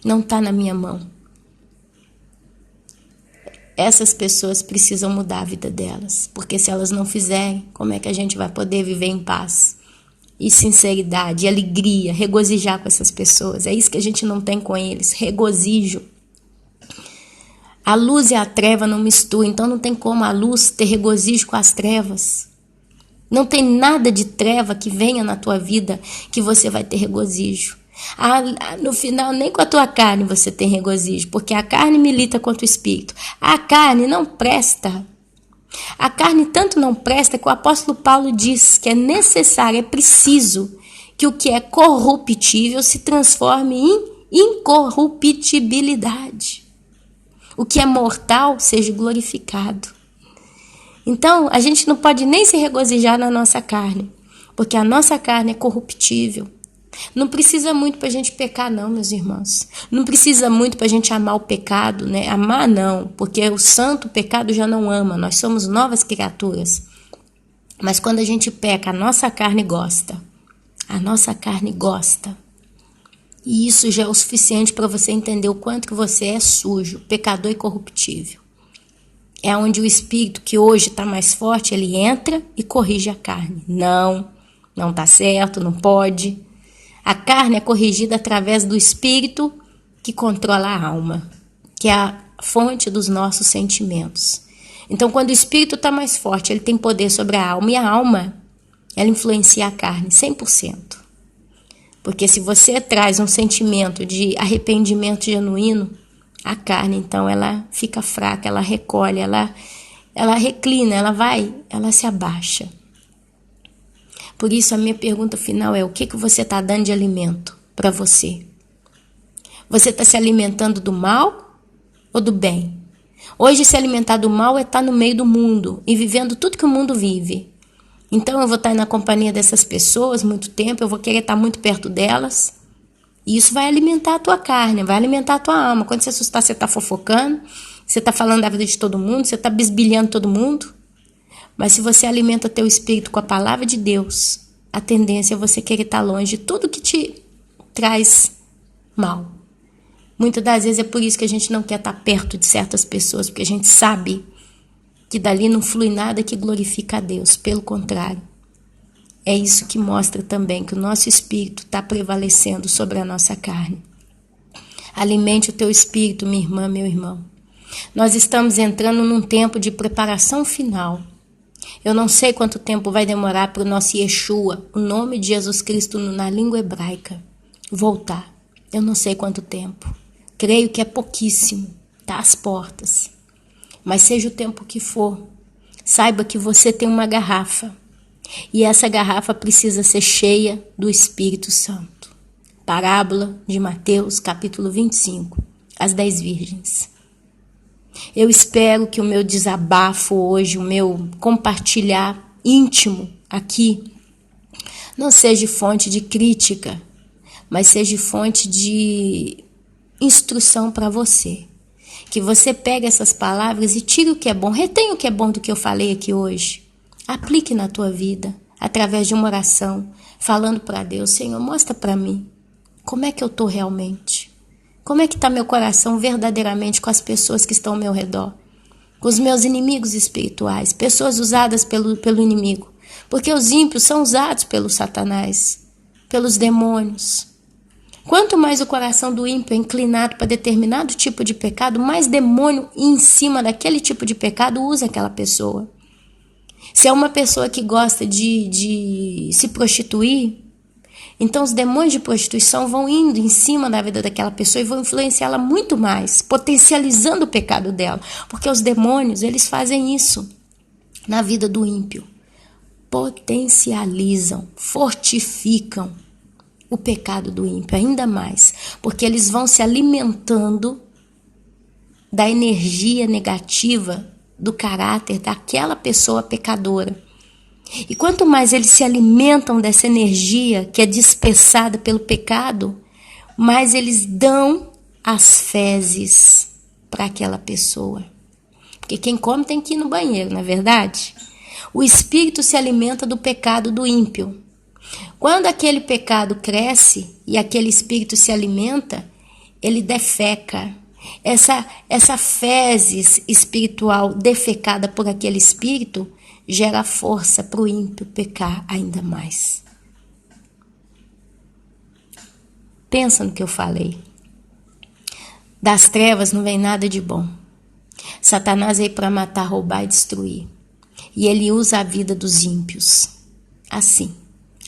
Não está na minha mão. essas pessoas precisam mudar a vida delas, porque se elas não fizerem, como é que a gente vai poder viver em paz? E sinceridade, e alegria, regozijar com essas pessoas. É isso que a gente não tem com eles, regozijo. A luz e a treva não misturam, então não tem como a luz ter regozijo com as trevas. Não tem nada de treva que venha na tua vida que você vai ter regozijo. No final, nem com a tua carne você tem regozijo, porque a carne milita contra o espírito. A carne não presta. A carne tanto não presta que o apóstolo Paulo diz que é necessário, é preciso que o que é corruptível se transforme em incorruptibilidade. O que é mortal seja glorificado. Então, a gente não pode nem se regozijar na nossa carne, porque a nossa carne é corruptível. Não precisa muito para a gente pecar, não, meus irmãos. Não precisa muito para a gente amar o pecado, né? Amar não, porque o santo o pecado já não ama. Nós somos novas criaturas. Mas quando a gente peca, a nossa carne gosta. A nossa carne gosta. E isso já é o suficiente para você entender o quanto que você é sujo, pecador e corruptível. É onde o espírito, que hoje está mais forte, ele entra e corrige a carne. Não está certo, não pode. A carne é corrigida através do espírito que controla a alma, que é a fonte dos nossos sentimentos. Então, quando o espírito está mais forte, ele tem poder sobre a alma, e a alma, ela influencia a carne 100%. Porque se você traz um sentimento de arrependimento genuíno, a carne, então, ela fica fraca, ela recolhe, ela reclina, ela se abaixa. Por isso, a minha pergunta final é: o que você está dando de alimento para você? Você está se alimentando do mal ou do bem? Hoje, se alimentar do mal é estar no meio do mundo e vivendo tudo que o mundo vive. Então, eu vou estar na companhia dessas pessoas muito tempo, eu vou querer estar muito perto delas. E isso vai alimentar a tua carne, vai alimentar a tua alma. Quando você assustar, você está fofocando, você está falando da vida de todo mundo, você está bisbilhando todo mundo. Mas se você alimenta teu espírito com a palavra de Deus, a tendência é você querer estar longe de tudo que te traz mal. Muitas das vezes é por isso que a gente não quer estar perto de certas pessoas, porque a gente sabe que dali não flui nada que glorifica a Deus. Pelo contrário, é isso que mostra também que o nosso espírito está prevalecendo sobre a nossa carne. Alimente o teu espírito, minha irmã, meu irmão. Nós estamos entrando num tempo de preparação final. Eu não sei quanto tempo vai demorar para o nosso Yeshua, o nome de Jesus Cristo na língua hebraica, voltar. Eu não sei quanto tempo. Creio que é pouquíssimo, está às portas. Mas seja o tempo que for, saiba que você tem uma garrafa. E essa garrafa precisa ser cheia do Espírito Santo. Parábola de Mateus, capítulo 25, as 10 virgens. Eu espero que o meu desabafo hoje, o meu compartilhar íntimo aqui, não seja fonte de crítica, mas seja fonte de instrução para você. Que você pegue essas palavras e tire o que é bom, retenha o que é bom do que eu falei aqui hoje. Aplique na tua vida, através de uma oração, falando para Deus: Senhor, mostra para mim como é que eu estou realmente. Como é que está meu coração verdadeiramente com as pessoas que estão ao meu redor? Com os meus inimigos espirituais, pessoas usadas pelo inimigo. Porque os ímpios são usados pelo Satanás, pelos demônios. Quanto mais o coração do ímpio é inclinado para determinado tipo de pecado, mais demônio em cima daquele tipo de pecado usa aquela pessoa. Se é uma pessoa que gosta de se prostituir, então os demônios de prostituição vão indo em cima da vida daquela pessoa e vão influenciá-la muito mais, potencializando o pecado dela. Porque os demônios, eles fazem isso na vida do ímpio. Potencializam, fortificam o pecado do ímpio ainda mais. Porque eles vão se alimentando da energia negativa do caráter daquela pessoa pecadora. E quanto mais eles se alimentam dessa energia que é dispersada pelo pecado, mais eles dão as fezes para aquela pessoa. Porque quem come tem que ir no banheiro, não é verdade? O espírito se alimenta do pecado do ímpio. Quando aquele pecado cresce e aquele espírito se alimenta, ele defeca. Essa fezes espiritual defecada por aquele espírito gera força para o ímpio pecar ainda mais. Pensa no que eu falei. Das trevas não vem nada de bom. Satanás veio para matar, roubar e destruir. E ele usa a vida dos ímpios. Assim.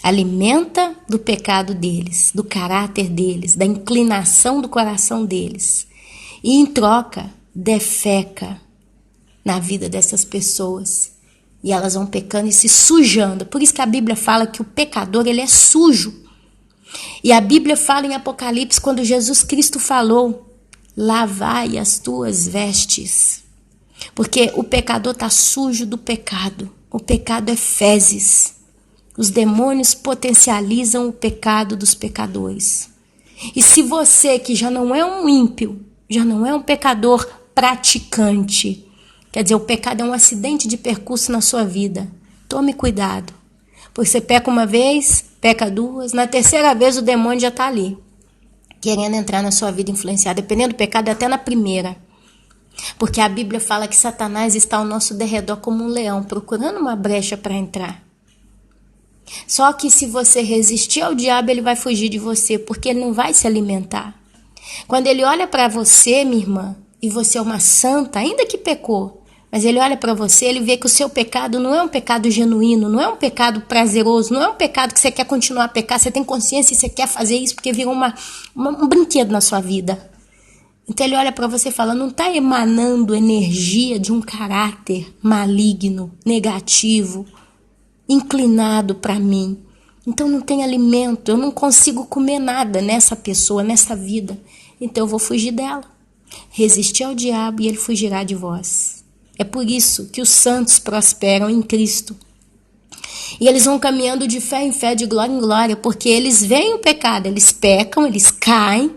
Alimenta do pecado deles, do caráter deles, da inclinação do coração deles. E em troca, defeca na vida dessas pessoas. E elas vão pecando e se sujando. Por isso que a Bíblia fala que o pecador, ele é sujo. E a Bíblia fala em Apocalipse, quando Jesus Cristo falou, lavai as tuas vestes. Porque o pecador está sujo do pecado. O pecado é fezes. Os demônios potencializam o pecado dos pecadores. E se você, que já não é um ímpio, já não é um pecador praticante, quer dizer, o pecado é um acidente de percurso na sua vida, tome cuidado. Porque você peca uma vez, peca duas, na terceira vez o demônio já está ali, querendo entrar na sua vida, influenciar, dependendo do pecado, até na primeira. Porque a Bíblia fala que Satanás está ao nosso derredor como um leão, procurando uma brecha para entrar. Só que se você resistir ao diabo, ele vai fugir de você, porque ele não vai se alimentar. Quando ele olha para você, minha irmã, e você é uma santa, ainda que pecou, mas ele olha para você, ele vê que o seu pecado não é um pecado genuíno, não é um pecado prazeroso, não é um pecado que você quer continuar a pecar, você tem consciência e você quer fazer isso porque virou um brinquedo na sua vida. Então ele olha para você e fala, não está emanando energia de um caráter maligno, negativo, inclinado para mim. Então não tem alimento, eu não consigo comer nada nessa pessoa, nessa vida. Então eu vou fugir dela. Resistir ao diabo e ele fugirá de vós. É por isso que os santos prosperam em Cristo. E eles vão caminhando de fé em fé, de glória em glória, porque eles veem o pecado, eles pecam, eles caem,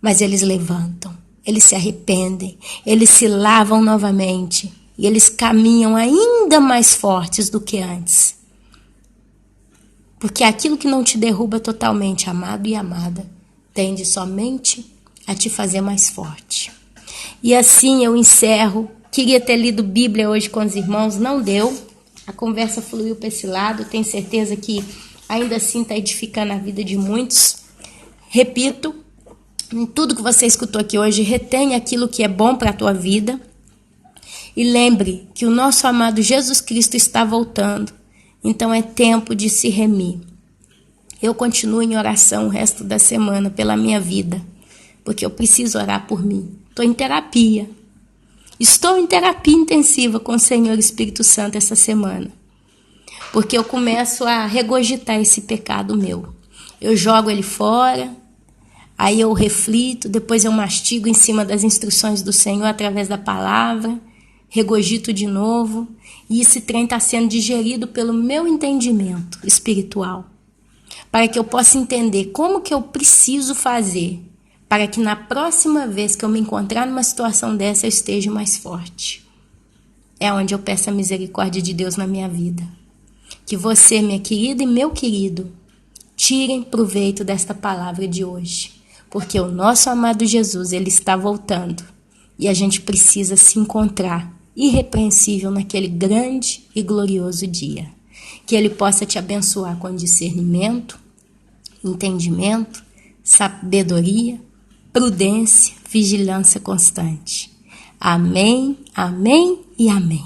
mas eles levantam, eles se arrependem, eles se lavam novamente e eles caminham ainda mais fortes do que antes. Porque aquilo que não te derruba totalmente, amado e amada, tende somente a te fazer mais forte. E assim eu encerro. Queria ter lido Bíblia hoje com os irmãos, não deu. A conversa fluiu para esse lado. Tenho certeza que ainda assim está edificando a vida de muitos. Repito, em tudo que você escutou aqui hoje, retenha aquilo que é bom para a tua vida. E lembre que o nosso amado Jesus Cristo está voltando. Então é tempo de se remir. Eu continuo em oração o resto da semana pela minha vida, porque eu preciso orar por mim. Estou em terapia. Estou em terapia intensiva com o Senhor Espírito Santo essa semana, porque eu começo a regurgitar esse pecado meu. Eu jogo ele fora, aí eu reflito, depois eu mastigo em cima das instruções do Senhor através da palavra, regurgito de novo, e esse trem está sendo digerido pelo meu entendimento espiritual, para que eu possa entender como que eu preciso fazer, para que na próxima vez que eu me encontrar numa situação dessa, eu esteja mais forte. É onde eu peço a misericórdia de Deus na minha vida. Que você, minha querida e meu querido, tirem proveito desta palavra de hoje, porque o nosso amado Jesus, ele está voltando, e a gente precisa se encontrar irrepreensível naquele grande e glorioso dia. Que ele possa te abençoar com discernimento, entendimento, sabedoria, prudência, vigilância constante. Amém, amém e amém.